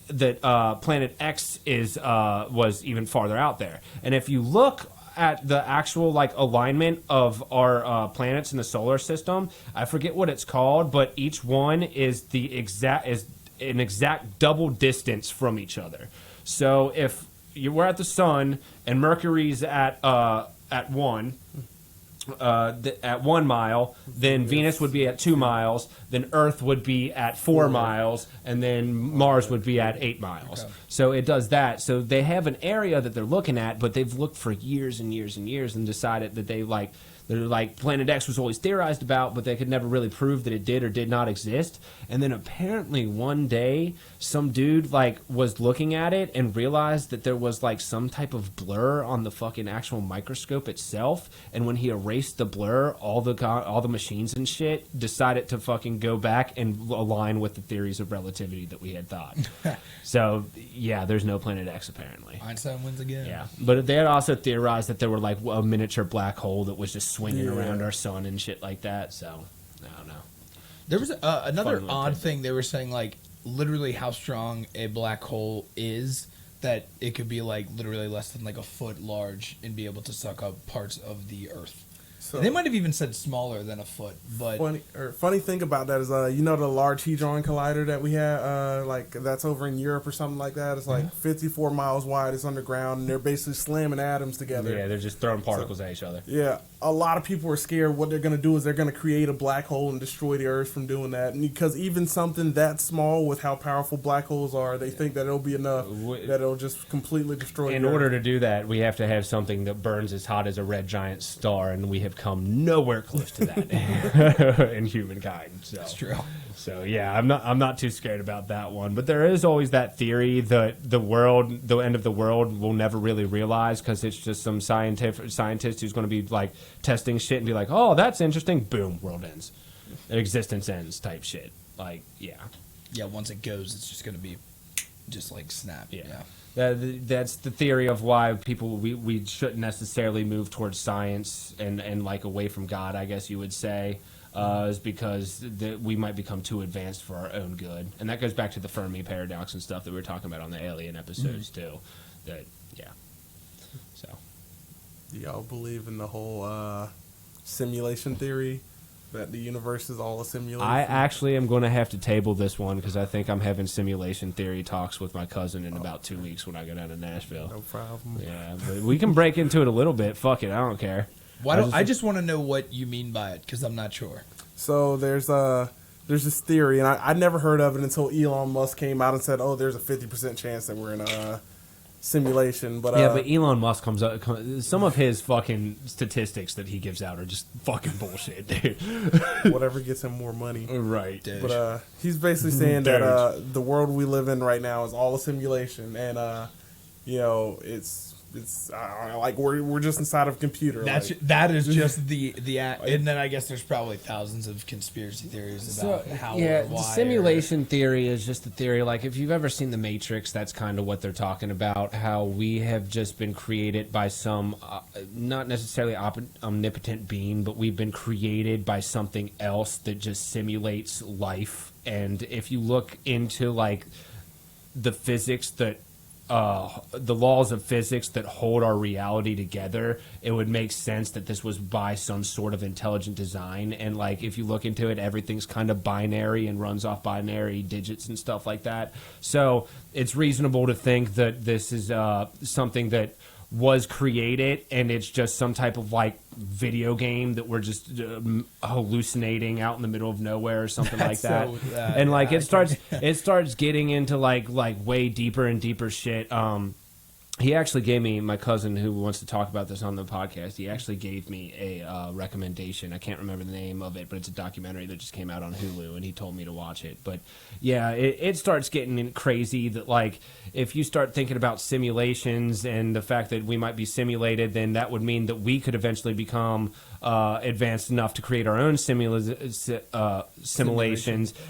That Planet X was even farther out there. And if you look at the actual like alignment of our planets in the solar system, I forget what it's called, but each one is an exact double distance from each other. So if you were at the sun and Mercury's at 1. At 1 mile, then Venus would be at 2 miles, then Earth would be at 4 miles, and then Mars would be at 8 miles. Okay. So it does that. So they have an area that they're looking at, but they've looked for years and years and years and decided that they're like Planet X was always theorized about, but they could never really prove that it did or did not exist. And then apparently one day, some dude like was looking at it and realized that there was like some type of blur on the fucking actual microscope itself. And when he erased the blur, all the machines and shit decided to fucking go back and align with the theories of relativity that we had thought. So yeah, there's no Planet X apparently. Einstein wins again. Yeah, but they had also theorized that there were like a miniature black hole that was just swinging around our sun and shit like that. So I don't know. There was another odd thing they were saying, like literally how strong a black hole is. that it could be like literally less than like a foot large and be able to suck up parts of the Earth. So They might have even said smaller than a foot, but funny thing about that is, you know, the Large Hadron Collider that we had, like that's over in Europe or something like that. It's like 54 miles wide. It's underground, and they're basically slamming atoms together. Yeah, they're just throwing particles at each other. Yeah, a lot of people are scared. What they're going to do is they're going to create a black hole and destroy the Earth from doing that. And because even something that small, with how powerful black holes are, they think that it'll be enough that it'll just completely destroy In the order Earth. to do that, we have to have something that burns as hot as a red giant star, and we have come nowhere close to that in humankind. So. that's true. So yeah, I'm not too scared about that one. But there is always that theory that the end of the world, we'll never really realize because it's just some scientist who's going to be like testing shit and be like, oh, that's interesting. Boom, world ends, existence ends type shit. Like yeah. Yeah, once it goes, it's just gonna be just like snap. Yeah. That's the theory of why people we shouldn't necessarily move towards science and like away from God, I guess you would say, is because we might become too advanced for our own good, and that goes back to the Fermi paradox and stuff that we were talking about on the alien episodes too. That yeah. So. Do y'all believe in the whole simulation theory? That the universe is all a simulation? I actually am going to have to table this one because I think I'm having simulation theory talks with my cousin in about 2 weeks when I go down to Nashville. No problem. Yeah, but we can break into it a little bit. Fuck it, I don't care. I just want to know what you mean by it because I'm not sure. So there's this theory, and I never heard of it until Elon Musk came out and said, "Oh, there's a 50% chance that we're in a simulation." But but Elon Musk some of his fucking statistics that he gives out are just fucking bullshit, dude. whatever gets him more money. Right. Dude. But he's basically saying that the world we live in right now is all a simulation, and you know, it's like we're just inside of a computer. That is just the and then I guess there's probably thousands of conspiracy theories about how or why. The simulation theory is just the theory. Like if you've ever seen The Matrix, that's kind of what they're talking about. How we have just been created by some not necessarily omnipotent being, but we've been created by something else that just simulates life. And if you look into like the physics that the laws of physics that hold our reality together, it would make sense that this was by some sort of intelligent design. And like if you look into it, everything's kind of binary and runs off binary digits and stuff like that. So it's reasonable to think that this is something that was created and it's just some type of like video game that we're just hallucinating out in the middle of nowhere or something like that. And like it starts getting into like way deeper and deeper shit. He actually gave me, my cousin who wants to talk about this on the podcast, he actually gave me a recommendation. I can't remember the name of it, but it's a documentary that just came out on Hulu, and he told me to watch it. But yeah, it starts getting crazy that like if you start thinking about simulations and the fact that we might be simulated, then that would mean that we could eventually become advanced enough to create our own simulations.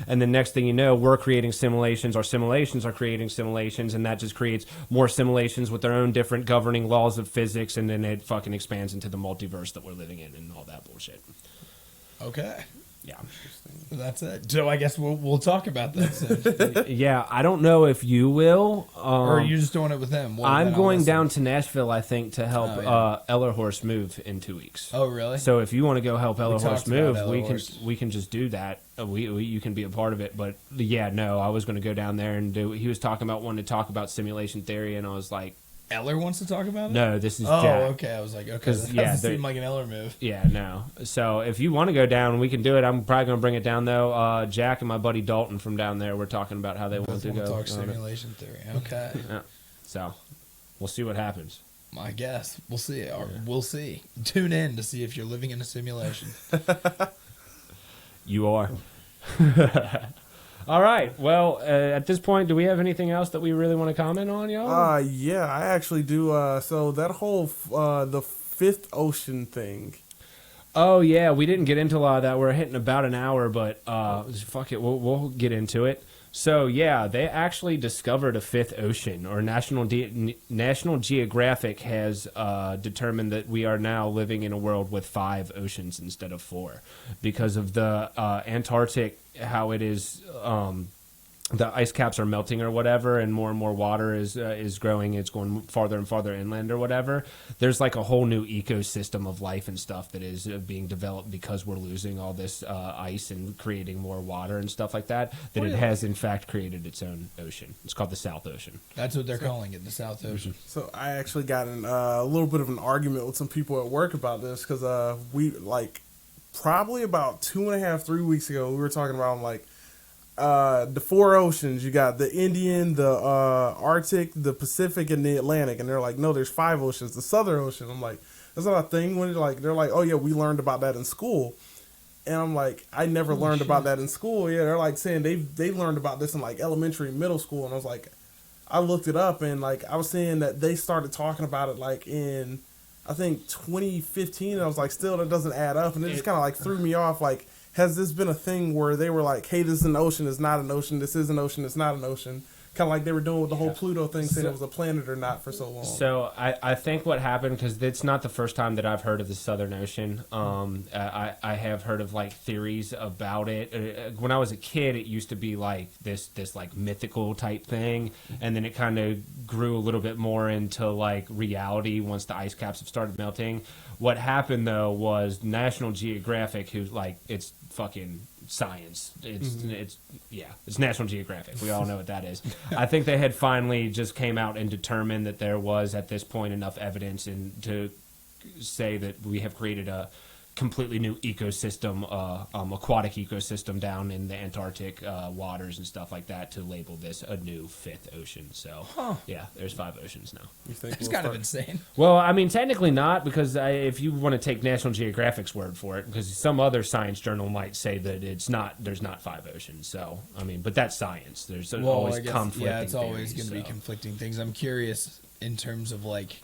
And the next thing you know, we're creating simulations, our simulations are creating simulations, and that just creates more simulations with their own different governing laws of physics, and then it fucking expands into the multiverse that we're living in and all that bullshit. Okay. Yeah. That's it. So I guess we'll talk about that soon. Yeah, I don't know if you will. Or are you just doing it with him? I'm going down to Nashville, I think, to help Eller Horse move in 2 weeks. Oh, really? So if you want to go help Eller Horse move, Horse. we can just do that. You can be a part of it. But yeah, no, I was going to go down there and do. He was talking about wanting to talk about simulation theory, and I was like, Eller wants to talk about it? No, this is Jack. Jack. Okay. I was like, okay, that doesn't seem like an Eller move. Yeah, no. So if you want to go down, we can do it. I'm probably going to bring it down, though. Jack and my buddy Dalton from down there were talking about how they want to go. Talk simulation theory. Okay. Yeah. So we'll see what happens. I guess. We'll see. We'll see. Tune in to see if you're living in a simulation. You are. All right. Well, at this point, do we have anything else that we really want to comment on, y'all? Yeah, I actually do. So that whole the fifth ocean thing. Oh yeah, we didn't get into a lot of that. We're hitting about an hour, but fuck it, we'll get into it. So yeah, they actually discovered a fifth ocean, or National Geographic has determined that we are now living in a world with 5 oceans instead of 4, because of the Antarctic, how it is the ice caps are melting or whatever, and more water is growing. It's going farther and farther inland or whatever. There's like a whole new ecosystem of life and stuff that is being developed because we're losing all this ice and creating more water and stuff like that. That it has in fact created its own ocean. It's called the South Ocean. That's what they're calling it, the South Ocean. So I actually got in a little bit of an argument with some people at work about this because we like probably about 2.5, 3 weeks ago we were talking about like. The 4 oceans. You got the Indian, the Arctic, the Pacific, and the Atlantic. And they're like, no, there's 5 oceans. The Southern Ocean. I'm like, that's not a thing. When they're like, oh yeah, we learned about that in school. And I'm like, I never learned about that in school. Yeah, they're like saying they learned about this in like elementary and middle school. And I was like, I looked it up and like I was saying that they started talking about it like in I think 2015. And I was like, still that doesn't add up. And it just kind of like threw me off. Like, has this been a thing where they were like, hey, this is an ocean, it's not an ocean, this is an ocean, it's not an ocean? Kind of like they were doing with the whole Pluto thing, saying it was a planet or not for so long. So I think what happened, because it's not the first time that I've heard of the Southern Ocean. I have heard of like theories about it. When I was a kid, it used to be like this like mythical type thing, and then it kind of grew a little bit more into like reality once the ice caps have started melting. What happened though was National Geographic, who's like, it's fucking science. It's National Geographic. We all know what that is. I think they had finally just came out and determined that there was at this point enough evidence to say that we have created a completely new ecosystem, aquatic ecosystem down in the Antarctic waters and stuff like that to label this a new 5th ocean. So, yeah, there's 5 oceans now. You think It's kind of insane. Well, I mean, technically not, because if you want to take National Geographic's word for it, because some other science journal might say that there's not 5 oceans. So, I mean, but that's science. There's always conflicting. Yeah, it's always theories, going to be conflicting things. I'm curious in terms of like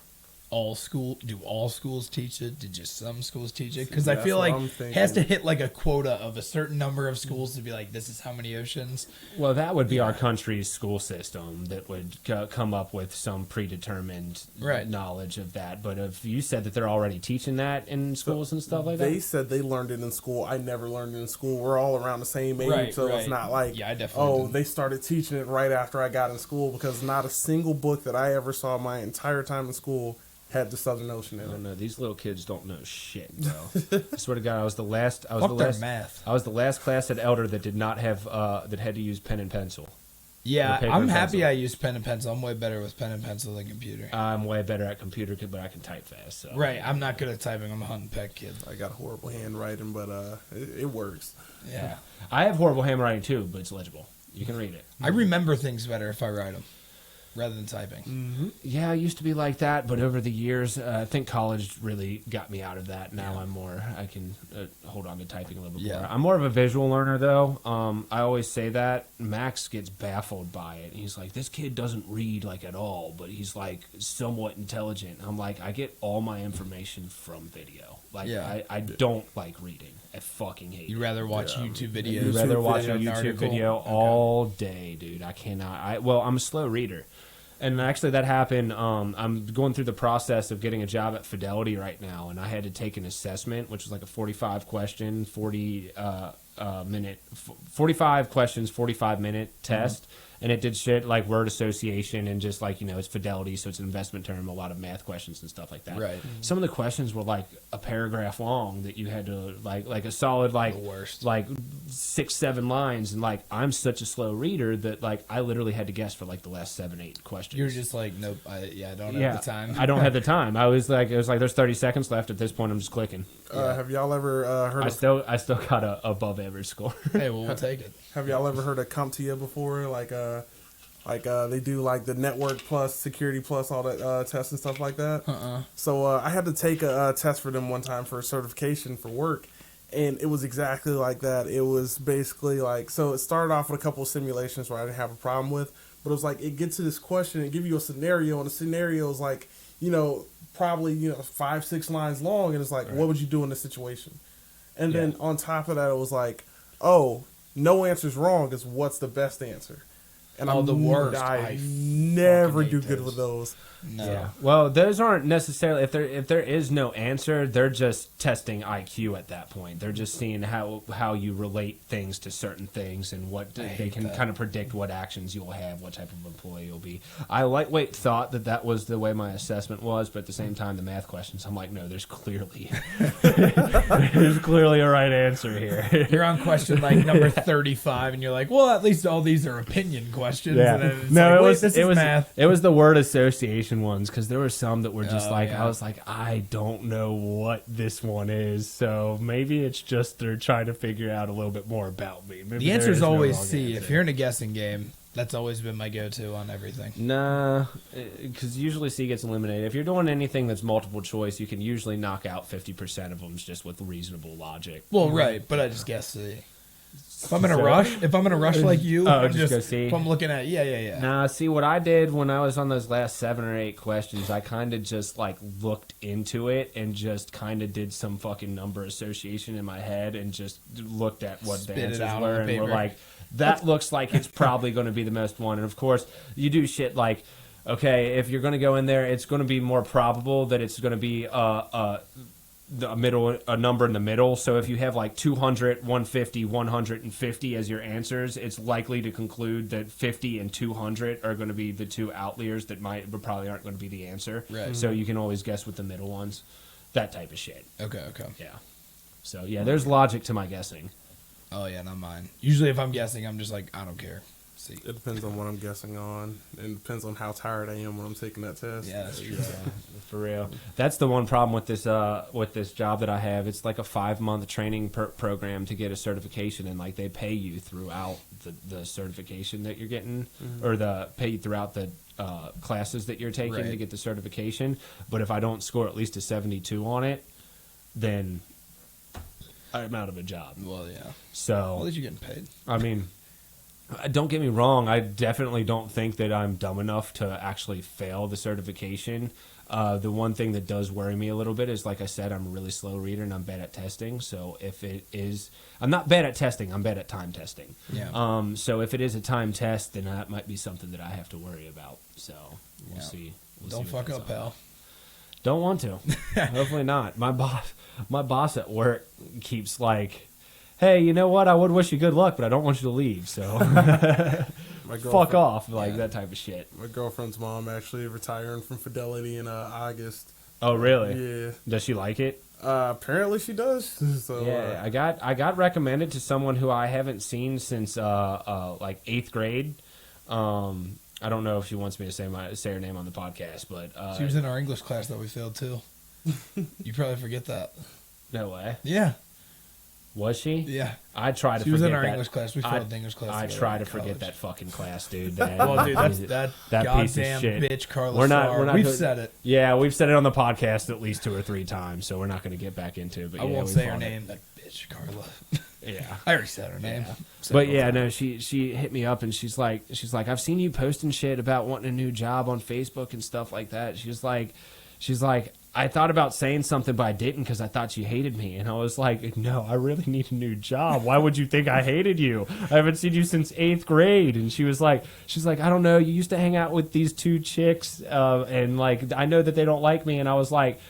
all schools teach it? Did just some schools teach it? Because I feel like it has to hit like a quota of a certain number of schools to be like, this is how many oceans. Well, that would be our country's school system that would come up with some predetermined knowledge of that. But if you said that they're already teaching that in schools and stuff like that, they said they learned it in school. I never learned it in school. We're all around the same age, so it's not like I definitely they started teaching it right after I got in school, because not a single book that I ever saw my entire time in school had the Southern Ocean in it. No, these little kids don't know shit, bro. I swear to God, I was the last class at Elder that did not have that had to use pen and pencil. Yeah, I'm happy I use pen and pencil. I'm way better with pen and pencil than computer. I'm way better at computer, but I can type fast. So. Right, I'm not good at typing. I'm a hunt and peck kid. I got horrible handwriting, but it works. Yeah, I have horrible handwriting too, but it's legible. You can read it. I remember things better if I write them rather than typing. Mm-hmm. Yeah, I used to be like that, but over the years, I think college really got me out of that. Now I can hold on to typing a little bit more. I'm more of a visual learner, though. I always say that. Max gets baffled by it. He's like, this kid doesn't read like at all, but he's like somewhat intelligent. I'm like, I get all my information from video. Like, I don't like reading. I fucking hate it. You'd rather watch YouTube videos. You'd rather watch a YouTube video all day, dude. I cannot. I'm a slow reader. And actually, that happened. I'm going through the process of getting a job at Fidelity right now, and I had to take an assessment, which was like a 45 question, 45 questions, 45-minute test. And it did shit like word association and just like, it's Fidelity, so it's an investment term, a lot of math questions and stuff like that. Right. Some of the questions were like a paragraph long that you had to like a solid like 6-7 lines, and like I'm such a slow reader that like I literally had to guess for like the last 7-8 questions. You're just like, nope, I don't have the time. I don't have the time. It was like there's 30 seconds left. At this point, I'm just clicking. Have y'all ever heard? I still got a above average score. Hey, well, we'll take it. Have y'all ever heard of CompTIA before? They do like the Network Plus, Security Plus, all that tests and stuff like that. So I had to take a test for them one time for a certification for work, and it was exactly like that. It was basically like, so it started off with a couple of simulations where I didn't have a problem with, but it was like it gets to this question and give you a scenario, and the scenario is like, probably 5-6 lines long, and it's like, what would you do in this situation? And then on top of that, it was like, oh, no answer's wrong, is what's the best answer. and the worst. I never fucking do hate good those. with those. No. Yeah. Well, those aren't necessarily if there is no answer, they're just testing IQ at that point. They're just seeing how you relate things to certain things and what they can kind of predict what actions you'll have, what type of employee you'll be. I lightweight thought that was the way my assessment was, but at the same time, the math questions, I'm like, no, there's clearly a right answer here. You're on question like number 35, and you're like, well, at least all these are opinion questions. Yeah. And then it's No, like, it wait, was this is math. It was the word association ones because there were some that were just Oh, yeah. I was like, I don't know what this one is, so maybe it's just they're trying to figure out a little bit more about me. Maybe The answer is no always wrong C. answer. If you're in a guessing game, that's always been my go-to on everything. Nah, because usually C gets eliminated. If you're doing anything that's multiple choice, you can usually knock out 50% of them just with reasonable logic. Well, right, but I just guess C. If I'm in a rush like you, Oh, I'm just go C? If I'm looking at, yeah. Nah, see what I did when I was on those last 7 or 8 questions, I kind of just like looked into it and just kind of did some fucking number association in my head and just looked at what Spit the it answers out were on and paper. were like, that looks like it's probably going to be the most one. And of course, you do shit like, okay, if you're going to go in there, it's going to be more probable that it's going to be a number in the middle. So if you have like 200, 150, 150 as your answers, it's likely to conclude that 50 and 200 are going to be the two outliers that probably aren't going to be the answer. Right. So you can always guess with the middle ones. That type of shit. Okay. Yeah. So yeah, there's logic to my guessing. Oh, yeah, not mine. Usually if I'm guessing, I'm just like, I don't care. C. It depends on what I'm guessing on, and it depends on how tired I am when I'm taking that test. Yeah, that's true. For real. That's the one problem with this job that I have. It's like a 5-month training program to get a certification, and like they pay you throughout the certification that you're getting, or pay you throughout the classes that you're taking to get the certification. But if I don't score at least a 72 on it, then I'm out of a job. Well, yeah. So Well, at least you're getting paid. I mean, don't get me wrong. I definitely don't think that I'm dumb enough to actually fail the certification. The one thing that does worry me a little bit is, like I said, I'm a really slow reader and I'm bad at testing. So if it is, I'm not bad at testing. I'm bad at time testing. Yeah. So if it is a time test, then that might be something that I have to worry about. So we'll see. Don't see what fuck that's up, all pal. about. Don't want to. Hopefully not. My boss at work keeps like, hey, you know what? I would wish you good luck, but I don't want you to leave. So fuck off, like that type of shit. My girlfriend's mom actually retiring from Fidelity in August. Oh, really? Yeah. Does she like it? Apparently she does. So Yeah, I got recommended to someone who I haven't seen since like 8th grade. I don't know if she wants me to say her name on the podcast, but She was in our English class that we failed, too. You probably forget that. no way. Yeah. Was she? Yeah. I try to. She was forget in our that. English class. We failed the English class. I together try in to forget college. that fucking class, dude. Well, dude, that piece of goddamn shit. bitch, Carla. We're Starr. not. We've go- said it. Yeah, we've said it on the podcast at least 2 or 3 times, so we're not going to get back into it. But I yeah, won't we say her fought it. name. That bitch, Carla. Yeah. I already said her name. Yeah. Said But it yeah, before. no, she hit me up and she's like, I've seen you posting shit about wanting a new job on Facebook and stuff like that. She's like, I thought about saying something, but I didn't because I thought you hated me. And I was like, no, I really need a new job. Why would you think I hated you? I haven't seen you since 8th grade. And she's like, I don't know. You used to hang out with these 2 chicks, and like I know that they don't like me. And I was like,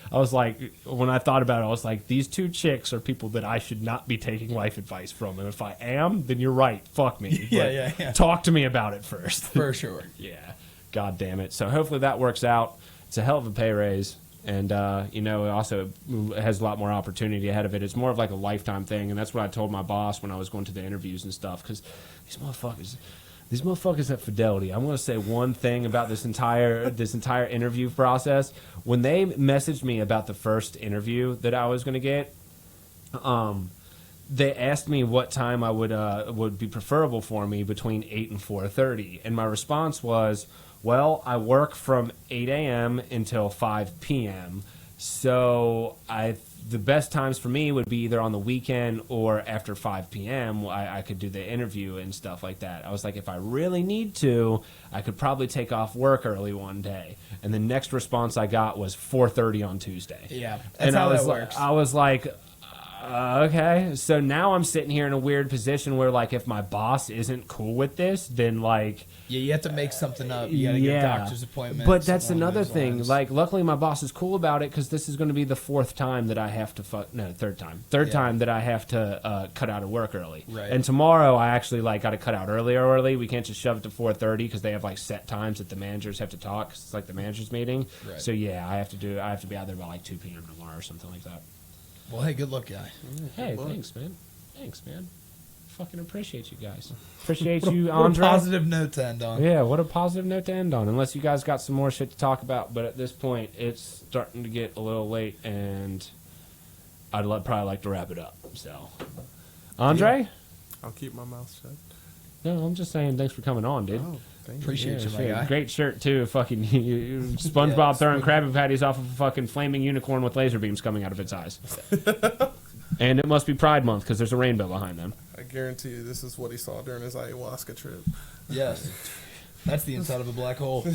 when I thought about it, I was like, these 2 chicks are people that I should not be taking life advice from. And if I am, then you're right. Fuck me. Yeah, But yeah. Talk to me about it first. For sure. Yeah. God damn it. So hopefully that works out. It's a hell of a pay raise. And, it also has a lot more opportunity ahead of it. It's more of like a lifetime thing. And that's what I told my boss when I was going to the interviews and stuff. Because these motherfuckers at Fidelity, I'm going to say one thing about this entire interview process. When they messaged me about the first interview that I was going to get, they asked me what time I would be preferable for me between 8 and 4:30. And my response was, well, I work from 8 a.m. until 5 p.m. So the best times for me would be either on the weekend or after 5 p.m. I could do the interview and stuff like that. I was like, if I really need to, I could probably take off work early one day. And the next response I got was 4:30 on Tuesday. Yeah, that's And how I was that like, works. I was like, Okay, so now I'm sitting here in a weird position where, like, if my boss isn't cool with this, then, like... Yeah, you have to make something up. You gotta get a doctor's appointment. But that's along another those thing. lines. Like, luckily my boss is cool about it because this is going to be the fourth time that I have to third time that I have to cut out of work early. Right. And tomorrow I actually, like, got to cut out early. We can't just shove it to 4:30 because they have, like, set times that the managers have to talk. 'Cause it's like the managers meeting. Right. So yeah, I have to be out there by like 2 p.m. tomorrow or something like that. Well, hey, good luck, guy. Hey, thanks, man. Fucking appreciate you guys. Appreciate you, What a Andre. positive note to end on. Yeah, what a positive note to end on. Unless you guys got some more shit to talk about, but at this point, it's starting to get a little late, and I'd probably like to wrap it up. So, Andre? I'll keep my mouth shut. No, I'm just saying thanks for coming on, dude. Oh, thank you. Appreciate you, my shit. guy. Great shirt, too. Fucking SpongeBob throwing Krabby Patties off of a fucking flaming unicorn with laser beams coming out of its eyes. And it must be Pride Month because there's a rainbow behind them. I guarantee you this is what he saw during his ayahuasca trip. Yes. That's the inside of a black hole.